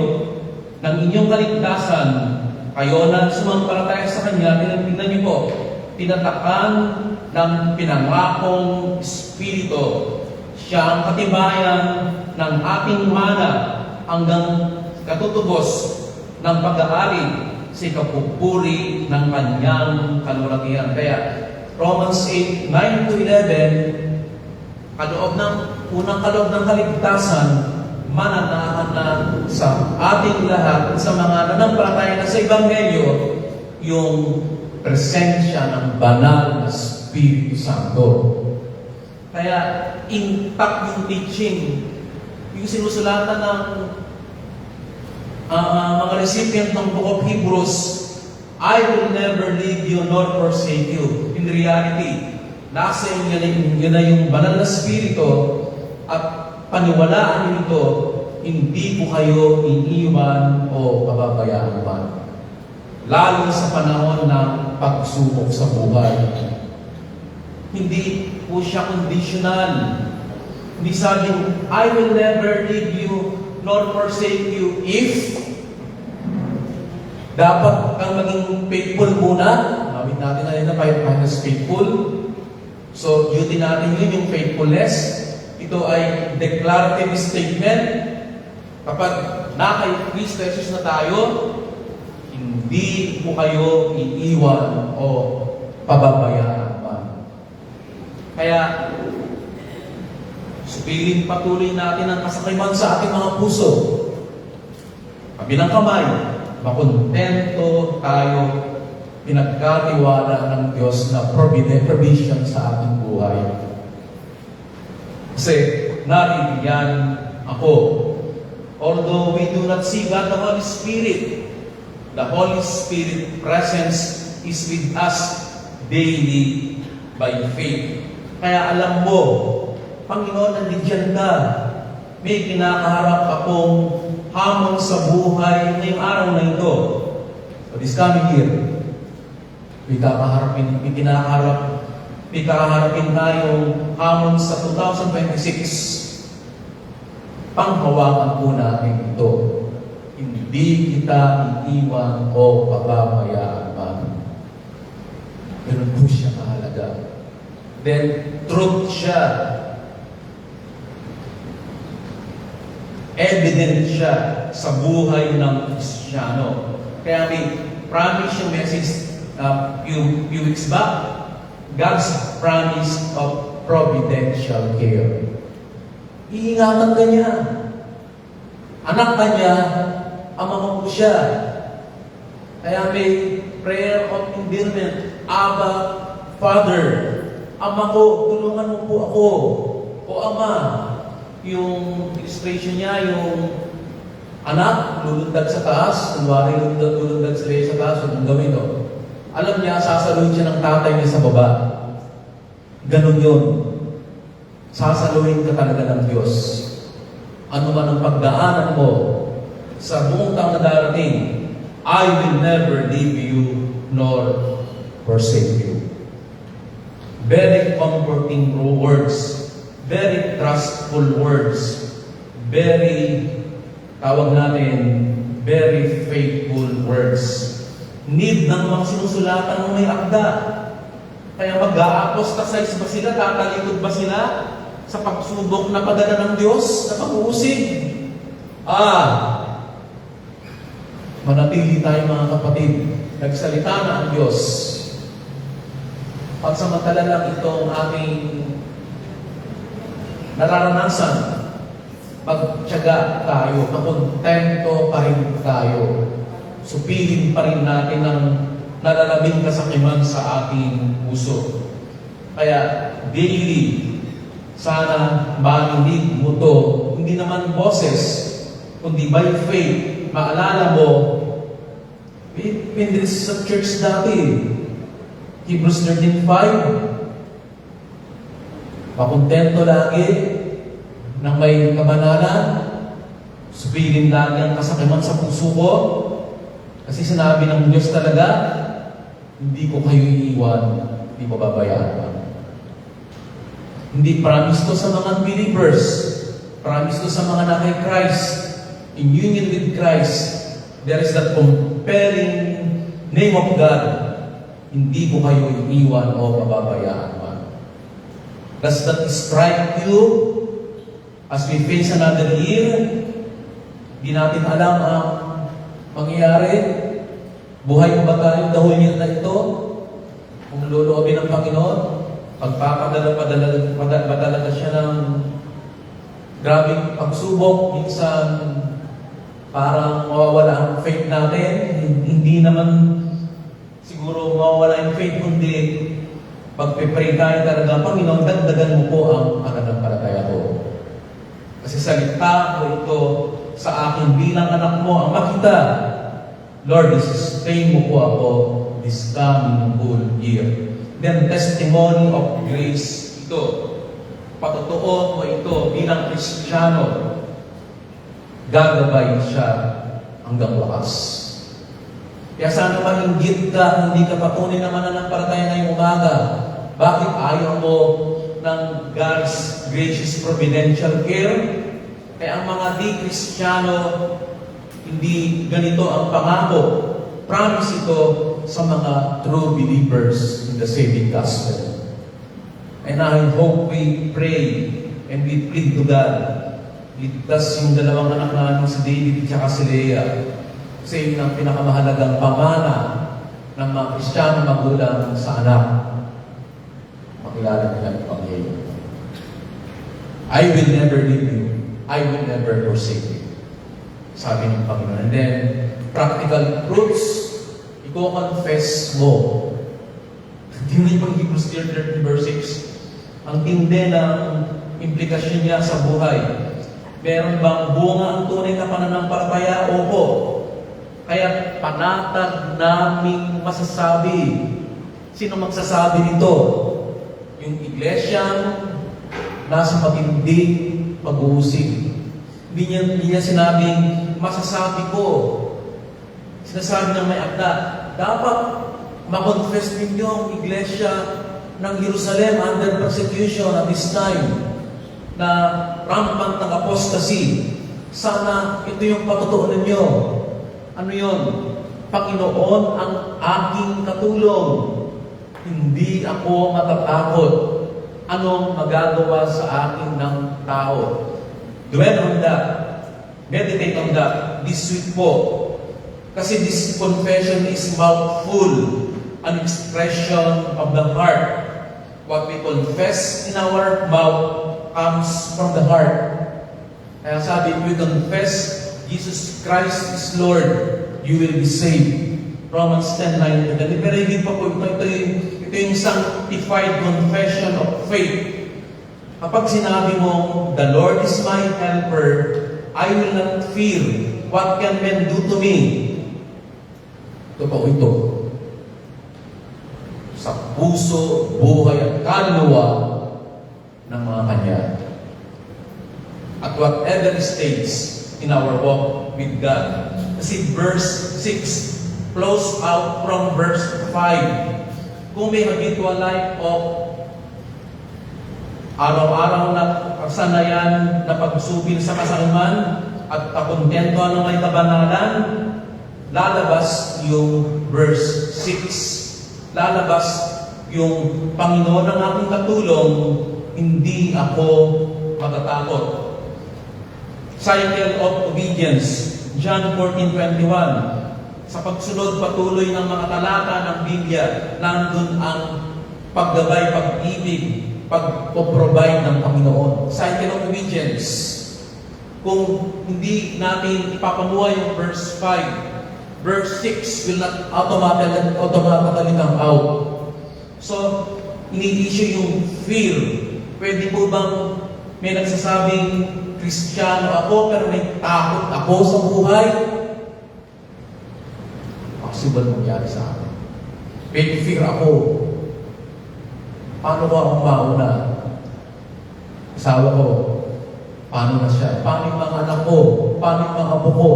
ng inyong kaligtasan, kayo na sumampalataya sa Kanya, tingnan niyo po, tinatakan ng pinangakong Espiritu. Siya ang katibayan ng ating mana hanggang katutubos ng pag-aari sa ikapupuri ng Kanyang kalwalhatian. Kaya Romans 8:9-11, unang kaloob ng kaligtasan, mananahan na sa ating lahat, sa mga nanampalataya na sa Ebanghelyo, yung presensya ng banal na Espiritu Santo. Kaya intact yung teaching, yung sinusulatan ng mga recipient ng Book of Hebrews, I will never leave you nor forsake you. In reality, nasa inyo na yung banal na Espiritu at paniwalaan niyo ito, hindi po kayo iniiwan o pababayaan man. Lalo sa panahon ng pagsubok sa buhay. Hindi po siya conditional. Hindi sabing, I will never leave you nor forsake you if dapat kang maging faithful muna. Gawin natin na finance faithful. So, duty natin yun, yung faithfulness. Ito ay declarative statement. Kapag na kay Kristo Jesus na tayo, hindi po kayo iiwan o pababayaan pa. Kaya, supiling patuloy natin ang kasakiman sa ating mga puso. Kabilang kamay, makontento tayo, pinagkatiwala ng Diyos na provision sa ating buhay. Kasi, naririyan ako. Although we do not see God the Holy Spirit, the Holy Spirit presence is with us daily by faith. Kaya alam mo, Panginoon, nandiyan ka. May kinakaharap akong hamon sa buhay ngayong araw na ito. So this coming year, may kinakaharap may kaharapin tayong hamon sa 2026. Panghawakan po natin ito. Hindi kita iiwan o pababayaan man. Ganun po siya mahalaga. Then, truth siya. Evident siya sa buhay ng Kristiyano. Kaya may promise yung message few weeks back, God's promise of providential care. Iingatan ka niya. Anak ka niya, ama mo po siya. Kaya may prayer of endearment, Abba, Father, ama ko, tulungan mo po ako. O ama, yung illustration niya, yung anak, lulundag sa taas, kunwari lulundag sa taas, huwag mong gawin, no? Alam niya, sasaluhin siya ng tatay niya sa baba. Ganon yun. Sasaluhin ka talaga ng Diyos. Ano man ang pagdaanan mo sa buong taong na darating, I will never leave you nor forsake you. Very comforting words. Very trustful words. Very, tawag natin, very faithful words. Need ng mga sinusulatan ng may akda. Kaya mag-a-apostatize ba sila? Tatalikod ba sila sa pagsubok na padala ng Diyos na pag-uusig? Manatili tayo mga kapatid. Nagsalita na ang Diyos. Pansamantala lang itong ating nararanasan. Magtiyaga tayo, makontento pa rin tayo. Supilin pa rin natin ang nalalabing kasakiman sa ating puso. Kaya daily, sana marinig mo to, hindi naman boses, kundi by faith, maalala mo, in this church dati, Hebrews 13:5, makontento lagi, nang may kabanalan, supilin lagi ang kasakiman sa puso ko, kasi sinabi ng Diyos talaga, hindi ko kayo iiwan, hindi ko babayaan pa. Hindi promise to sa mga believers, promise to sa mga na kay Christ, in union with Christ. There is that compelling name of God, hindi ko kayo iiwan o babayaan pa. Does that strike you as we face another year? Di natin alam ang mangyayari. Buhay pa ba tayo dahil year na ito? Kung loloobin ng Panginoon, padala na siya ng grabing pagsubok, minsan parang mawawala ang faith natin. Hindi naman siguro mawawala yung faith, kundi pagpipray tayo talaga, Panginoon, dagdagan mo po ang pananampalataya ko. Kasi salita mo ito sa akin bilang anak mo ang makita. Lord, sustain mo po ako this coming whole year. Then, testimony of grace ito. Patutuo mo ito bilang Kristiyano. Gagabay siya hanggang wakas. Kaya sana mainggit ka, hindi ka patunay na mananampalataya ngayong umaga. Bakit ayaw mo ng God's gracious providential care? Kaya ang mga di-Kristiyano, hindi ganito ang pangako. Promise ito sa mga true believers in the saving gospel. And I hope we pray and we plead to God. Ligtas yung dalawang anak namin, si David at si Leah. Kasi yun ang pinakamahalagang pamana ng mga Kristiyano magulang sa anak. Makilala nila ang Panginoon. I will never leave you. I will never forsake you. Sabi ng Panginoon. And then, practical proofs, i-confess mo. Hindi mo yung Hebrews 13 verse 6. Ang tindi ng implikasyon niya sa buhay. Meron bang bunga ang tunay na pananampalataya? Opo. Kaya panatag naming masasabi. Sino magsasabi nito? Yung iglesia nasa matinding pag-uusig. Hindi niya sinabing masasabi ko. Sinasabi ng may akda, dapat makonfess ninyo ang iglesia ng Jerusalem under persecution at this time na rampant ng apostasy. Sana ito yung patutuunan nyo. Ano yun? Panginoon ang aking katulong. Hindi ako matatakot. Anong magagawa sa akin ng tao? Dwell on that. Meditate on that this week po. Kasi this confession is mouthful, an expression of the heart. What we confess in our mouth comes from the heart. Kaya sabi, if you confess Jesus Christ is Lord, you will be saved. Romans 10:9. Pero hindi pa po, ito yung sanctified confession of faith. Kapag sinabi mo, the Lord is my helper, I will not fear. What can men do to me? Ito po ito. Sa puso, buhay at kaluluwa ng mga kanya. At whatever states in our walk with God. Kasi verse 6 flows out from verse 5. Kung may habitual life of araw-araw na kasanayan na pagsupil sa kasaluman at kakontento ng may kabanalan, lalabas yung verse 6. Lalabas yung Panginoon ang aking katulong, hindi ako matatakot. Cycle of obedience, John 14:21. Sa pagsunod patuloy ng mga talata ng Biblia, nandun ang paggabay, pag-ibig, pag-provide ng Panginoon. Cycle of obedience. Kung hindi natin ipapamuhay yung verse 5, verse 6 will not automatically come out. So, ini-issue yung fear. Pwede po bang may nagsasabing Kristiyano ako pero may takot ako sa buhay? Possible mangyari sa akin. May fear ako. Paano ko akong mauna? Asawa ko. Paano na siya? Paano yung mga anak ko? Paano yung mga apo ko?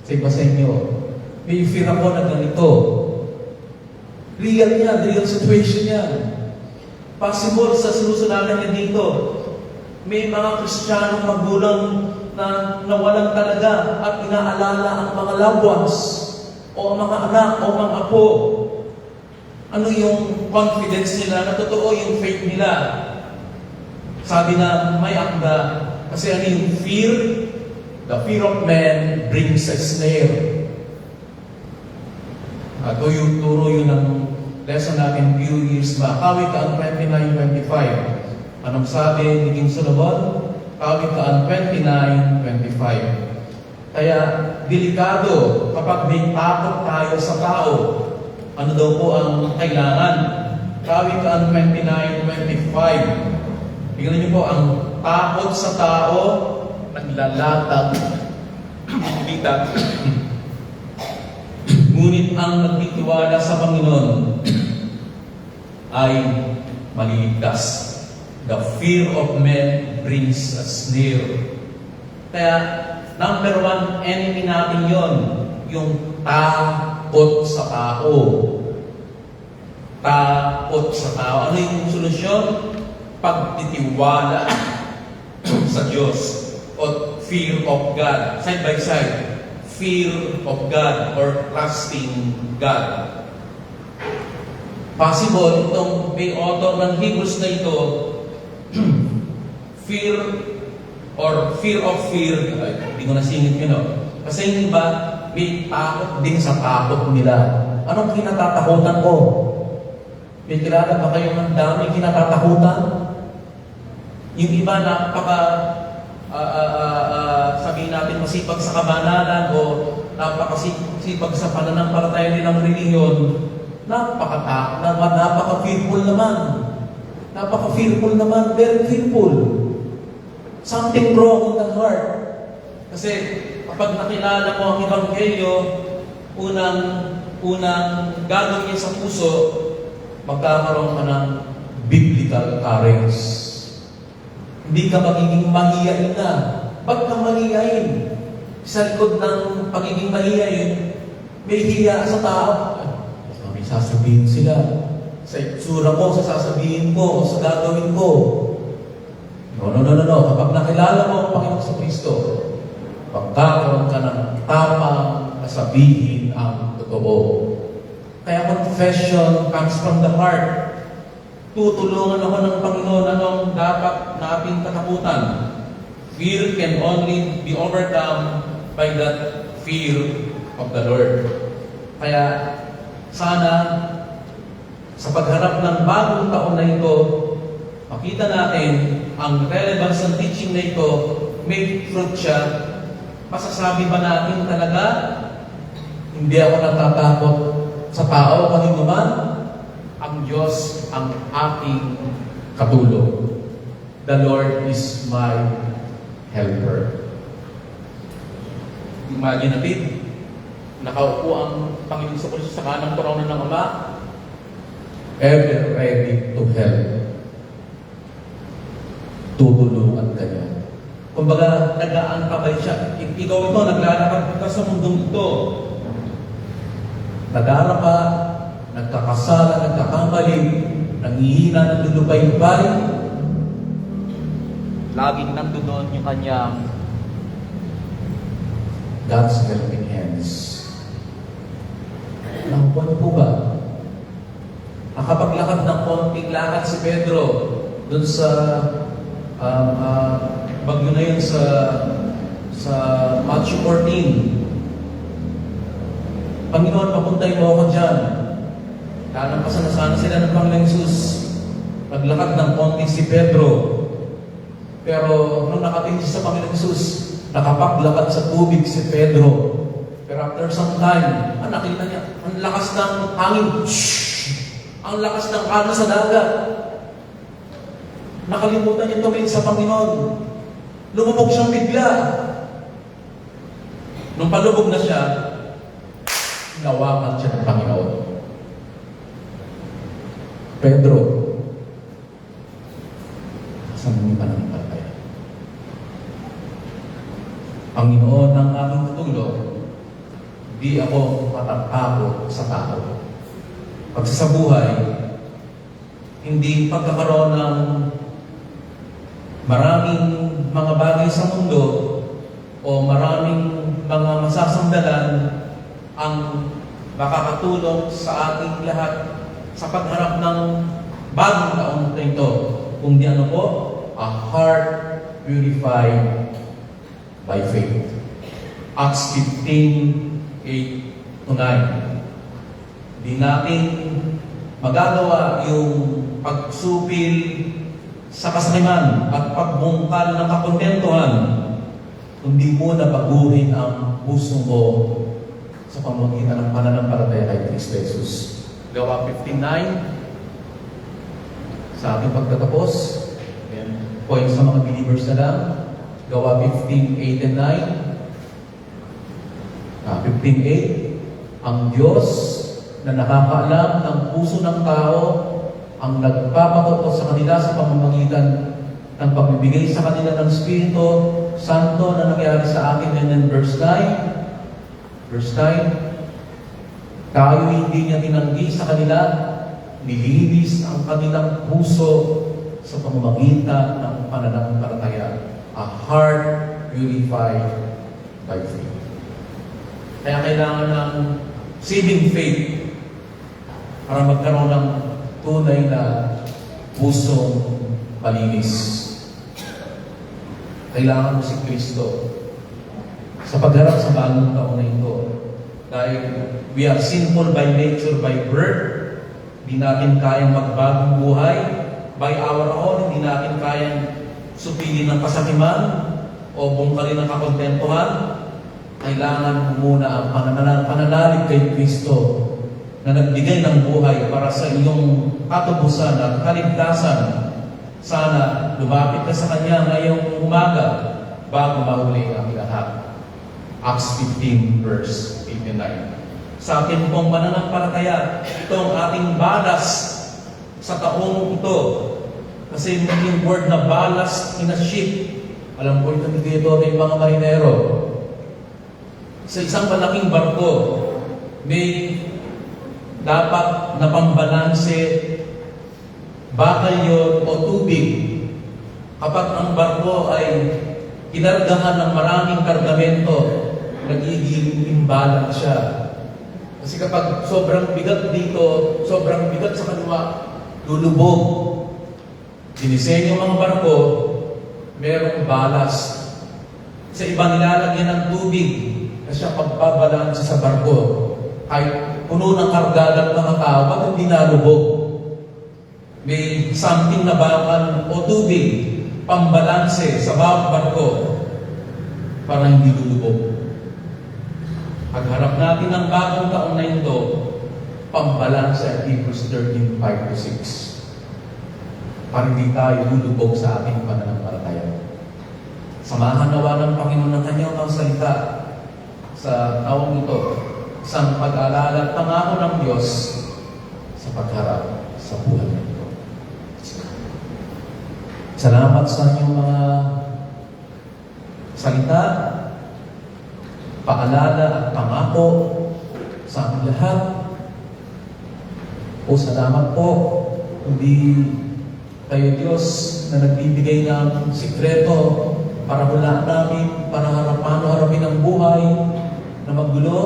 Sa iba sa inyo. May fear ako na ganito. Real yan. Real situation yan. Possible sa sinusunagan niya dito. May mga Kristiyanong magulang na nawalan talaga at inaalala ang mga loved ones o mga anak o mga apo. Ano yung confidence nila na totoo yung faith nila? Sabi na may akda. Kasi ano yung fear? The fear of man brings a snare. Ito yung turo yun ng lesson natin few years back. Kawit ka 29:25. Anong sabi ni King Solomon? Kawit ka 29:25. Kaya delikado kapag may takot tayo sa tao. Ano daw po ang kailangan? Kawit ka 29:25. Tingnan niyo po, ang takot sa tao, naglalatag, bitag. Ngunit ang nagtitiwala sa Panginoon ay maliligtas. The fear of men brings a snare. Kaya, number one enemy natin yon, yung takot sa tao. Takot sa tao. Ano yung solusyon? Pagtitiwala sa Diyos o fear of God. Side by side. Fear of God or trusting God. Possible, itong may author ng Hebrews na ito, fear or fear of fear, hindi ko nasingit yun, no? Kasi yung iba, may takot din sa takot nila. Anong kinatatakutan ko? May kilala ba kayo ng dami kinatatakutan? Yung iba sabihin natin masipag sa kabanalan o napakasipag sa pananampalataya nilang relihiyon, napaka-fearful naman. Napaka-fearful naman, very fearful. Something wrong in the heart. Kasi kapag nakilala mo ang Ebanghelyo, unang gagawin niya sa puso, magkakaroon ka ng biblical courage. Hindi ka magiging mahiyain na. Ba't ka mahiyain? Sa likod ng pagiging mahiyain, may hiya sa tao. May sasabihin sila. sa itsura ko, sa sasabihin ko, sa gagawin ko. No. Kapag nakilala mo ang Panginoon sa Kristo, magkakaroon ka ng tapang na sabihin ang totoo. Kaya confession comes from the heart. Tutulungan ako ng Panginoon anong dapat nating katakutan. Fear can only be overcome by that fear of the Lord. Kaya sana sa pagharap ng bagong taon na ito, makita natin ang relevance ng teaching na ito, may fruit siya. Masasabi ba natin talaga, hindi ako natatakot sa tao kanino man? Ang Diyos ang aking katulong. The Lord is my helper. Imagine natin, nakaupo ang Panginoon sa Kristo sa kanang trono ng Ama, ever ready to help. Tutulungan ka niya. Kumbaga, nag-aantabay siya. Ikaw ito, naglalakad ka sa mundong ito. Nag-aara ka, nagkakasala, nagkakamali, nangihina, nagdulubaybay. Laging nandoon yung kanyang God's helping hands. Nakuha po ba? Nakapaglakad ng konting lakad si Pedro dun sa bagyo na yun sa Matthew 14. Panginoon, papuntay mo ako dyan. Lalampasan na sana sila ng Panginoon Jesus. Naglakad ng konting si Pedro. Pero nung nakatingin siya sa Panginoon Jesus, nakapaglakad sa tubig si Pedro. Pero after some time, nakita niya, ang lakas ng hangin. Ang lakas ng alon sa dagat. Nakalimutan niya tumingin sa Panginoon. Lumubog siyang bigla. Nung palubog na siya, nawakan siya ng Panginoon. Pedro, saan mo yung pananampalataya? Panginoon ang aking tutulong, di ako matatakot sa tao. Pag sa buhay, hindi pagkakaroon ng maraming mga bagay sa mundo o maraming mga masasandalan ang makakatulong sa ating lahat sa pagharap ng bagong taon na ito. Kung di ano po, a heart purified by faith. Acts 15:8-9. Di natin magagawa yung pagsupil sa kasakiman at pagbungkal ng kakontentuhan kundi muna baguhin ang puso mo sa pamamagitan ng pananampalataya kay Kristo Jesus. Gawa 15:9 sa ating pagtatapos. Ayan. Point sa mga believers na lang. Gawa 15:8 and 9. 15:8 ang Diyos na nakakaalam ng puso ng tao ang nagpapakutot sa kanila sa pamamagitan ng pagbibigay sa kanila ng Espiritu Santo na nangyari sa akin. And then verse 9, tayo hindi niya tinanggi sa kanila, nilinis ang kanilang puso sa pamamagitan ng pananampalataya, a heart purified by faith. Kaya kailangan ng saving faith para magkaroon ng tunay na pusong malinis. Kailangan mo si Kristo sa pagharap sa bagong taon na ito. Dahil we are sinful by nature, by birth. Hindi natin kayang magbagong buhay. By our own, hindi natin kayang supilin ng kasakiman o bungkalin ng kakontentuhan. Kailangan mo muna ang pananalig kay Kristo na nagbigay ng buhay para sa iyong katubusan at kaligtasan. Sana lumapit ka sa Kanya ngayong umaga bago mahuli ang lahat. Acts 15:8-9. Sa akin pong mananampalataya, ito ang ating balas sa taong ito. Kasi yung word na balas in a ship, alam ko ito dito ng mga marinero. Sa isang malaking barko, may dapat na pambalanse bakal yun o tubig. Kapag ang barko ay kinargahan ng maraming kargamento, nagiging imbalance siya. Kasi kapag sobrang bigat dito, sobrang bigat sa kaliwa, lulubog. Dinisenyo ang mga barko, merong ballast. Sa iba nilalagyan ng tubig na siya pagbabalanse sa barko. Kahit puno ng karga ng mga tao, ba't hindi nalubog? May something na bakal o tubig, pambalanse sa bawat barko para hindi lulubog. Pagharap natin ng bagong taon na ito, pambalanse at Hebrews 13:5-6. Para hindi tayo lulubog sa ating pananampalataya. Samahan nawa ng Panginoon ng kanyang mga salita sa taong ito, isang pag-aalala at pangako ng Diyos sa pagharap sa buhay nito. Salamat sa inyong mga salita, paalala at pangako sa aming lahat. O salamat po, hindi kayo Diyos na nagbibigay ng sikreto para wala namin, para harapin ang buhay na magulo,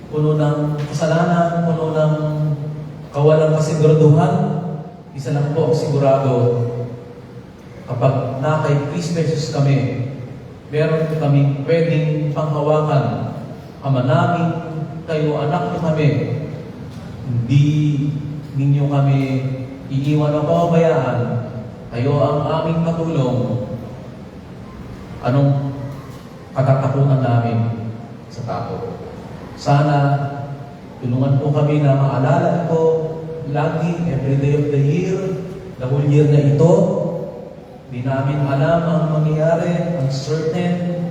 puno ng kasalanan, puno ng kawalang kasiguraduhan. Isa lang po sigurado, kapag na kay Kristo Jesus kami, meron kaming pwedeng panghawakan. Ama namin, kayo anak niyo kami. Hindi ninyo kami iiwan o pababayaan. Kayo ang aming katulong. Anong katatakutan namin sa tao? Sana tulungan po kami na maalala ito lagi, every day of the year, the whole year na ito. Di namin alam ang mangyayari, uncertain.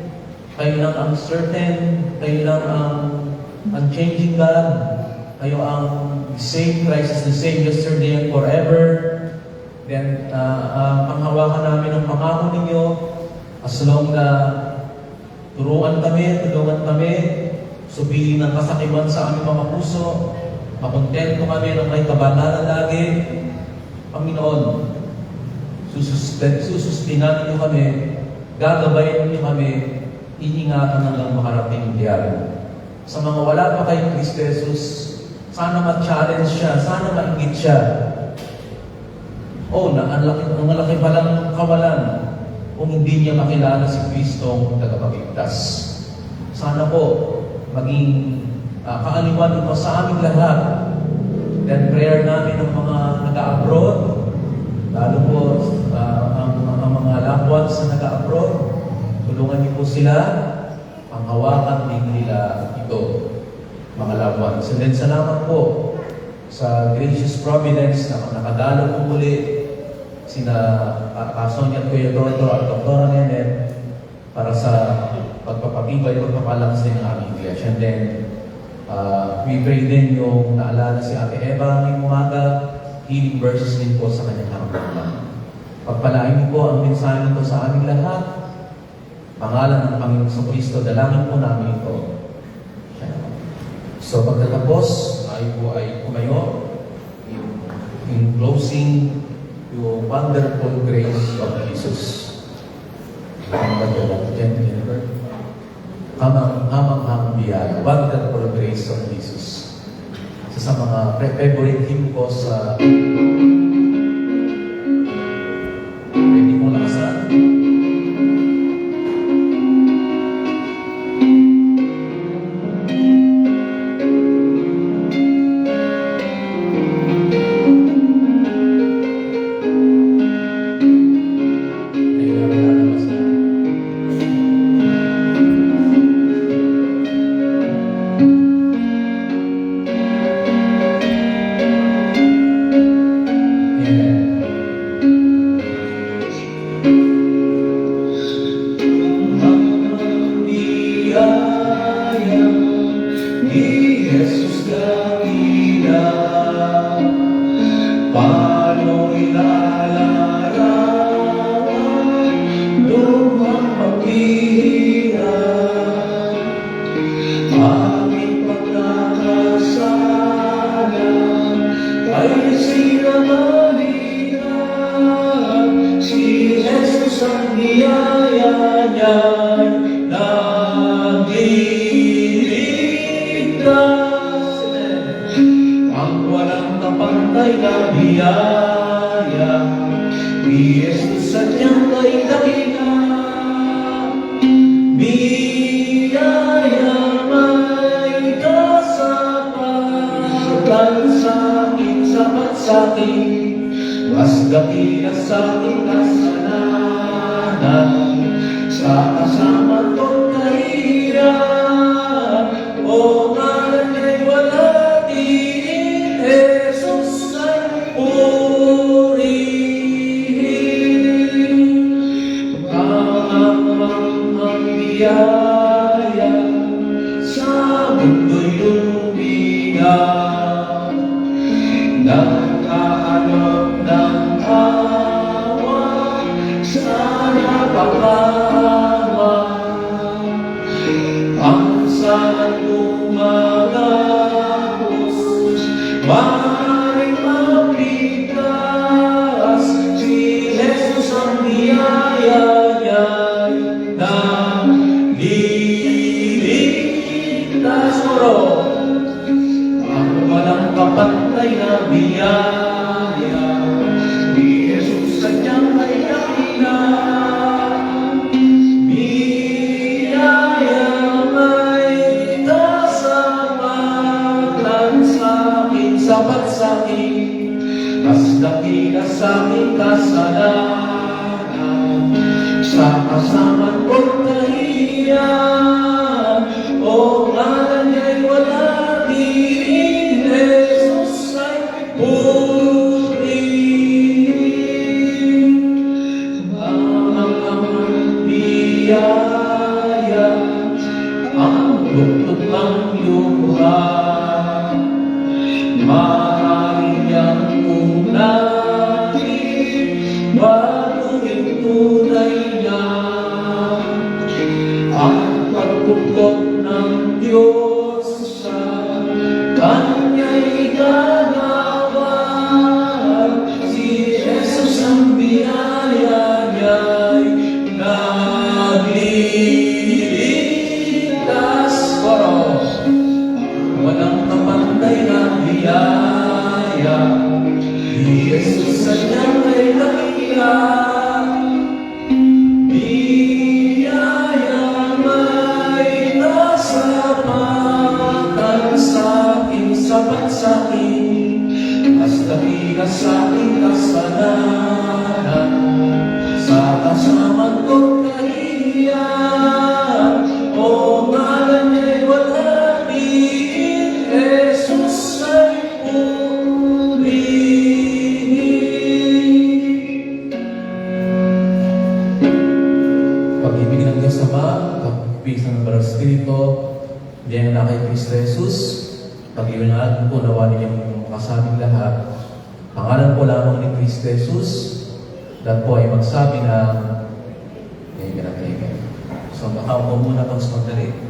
Kayo lang uncertain, kayo lang ang unchanging God. Kayo ang the same Christ is the same yesterday and forever. Then, panghawakan namin ang pangako ninyo as long na tulungan kami, subihin ng kasakiman sa aming mga puso, makontento kami ng may kabanalan lagi. Panginoon, susustinan niyo kami, gagabayin niyo kami, iingatan hanggang makarating yung diyan. Sa mga wala pa kay Kristo Jesus, sana ma-challenge siya, sana maingit siya. Ang laki palang kawalan kung hindi niya makilala si Kristong tagapagligtas. Sana po, maging kaaliwan ito sa aming lahat. Then prayer namin ng mga nag-abroad, lalo po ang mga loved ones na nag-abroad, tulungan niyo po sila, panghawakan din nila ito, mga loved ones. And then salamat po sa gracious providence na nakadalo po muli sina Sonia at Kuya Toto at Dr. Nene para sa pagpapatibay at pagpapalangsin ng aming iglesia. And then, we pray din yung naalala si Ate Eva ngayong umaga, healing verses din po sa kanyang harapan. Pagpalain niyo po ang mensahe nito sa aming lahat. Pangalan ng Panginoon Kristo, dalangin po namin ito. So pagkatapos, tayo po ay pumayo in closing yung wonderful grace of Jesus. Hamang biyaya, wonderful grace of Jesus. Sa mga favorite hymn ko sa pwede kong lakasan. Aming pagkakasala biyaya ni Jesus sadyang kay dakila. Biyaya may kasapagan sa'kin, sapat sa'kin, mas dakila sa'king kasalanan. Sa kasama ko'y kahirap, o ngalan niya'y wala din, Jesus ay purihin. Ang biyaya sa mundo'y lumigaw, nagkaalok ng awa sa napakama. Ang saan lumagapos, maaaring mapigtas, si Jesus ang biyaya niya'y naliligtas. Moro, ang walang kapantay na biyaya ni Jesus sadyang may dakila. Biyaya may kasapagan sa'kin, sapat sa'kin, mas dakila sa'king kasalanan. Sa kasama ko'y kahiyan, o ngalan niya'y wala din, Jesus ay purihin. Ang biyaya, ang lungkot ng luha, maaaring niyang unahin, baguhin tunay niya. Ang pagpupot ng Diyos sa Kanya'y gagawa, si Jesus ang biyaya niya'y nagliligtas. Koro, walang kapantay na biyaya ni Jesus sadyang may dakila. Biyaya may kasapagan sa'kin, sapat sa'kin, mas dakila sa'king kasalanan. Sa kasama ko'y kahiyan, o ngalan niya'y wala din, Jesus ay purihin. Pag-ibig ng Diyos Ama, pag-ibig ng Banal Espiritu, diyan na kay Kristo Jesus, pag-ibig ng ating po nawa ninyong makasabing lahat. Pangalan po lamang ni Kristo Jesus, lahat po ay magsabi ng Amen at Amen. So, makaupo muna pang sumagdali.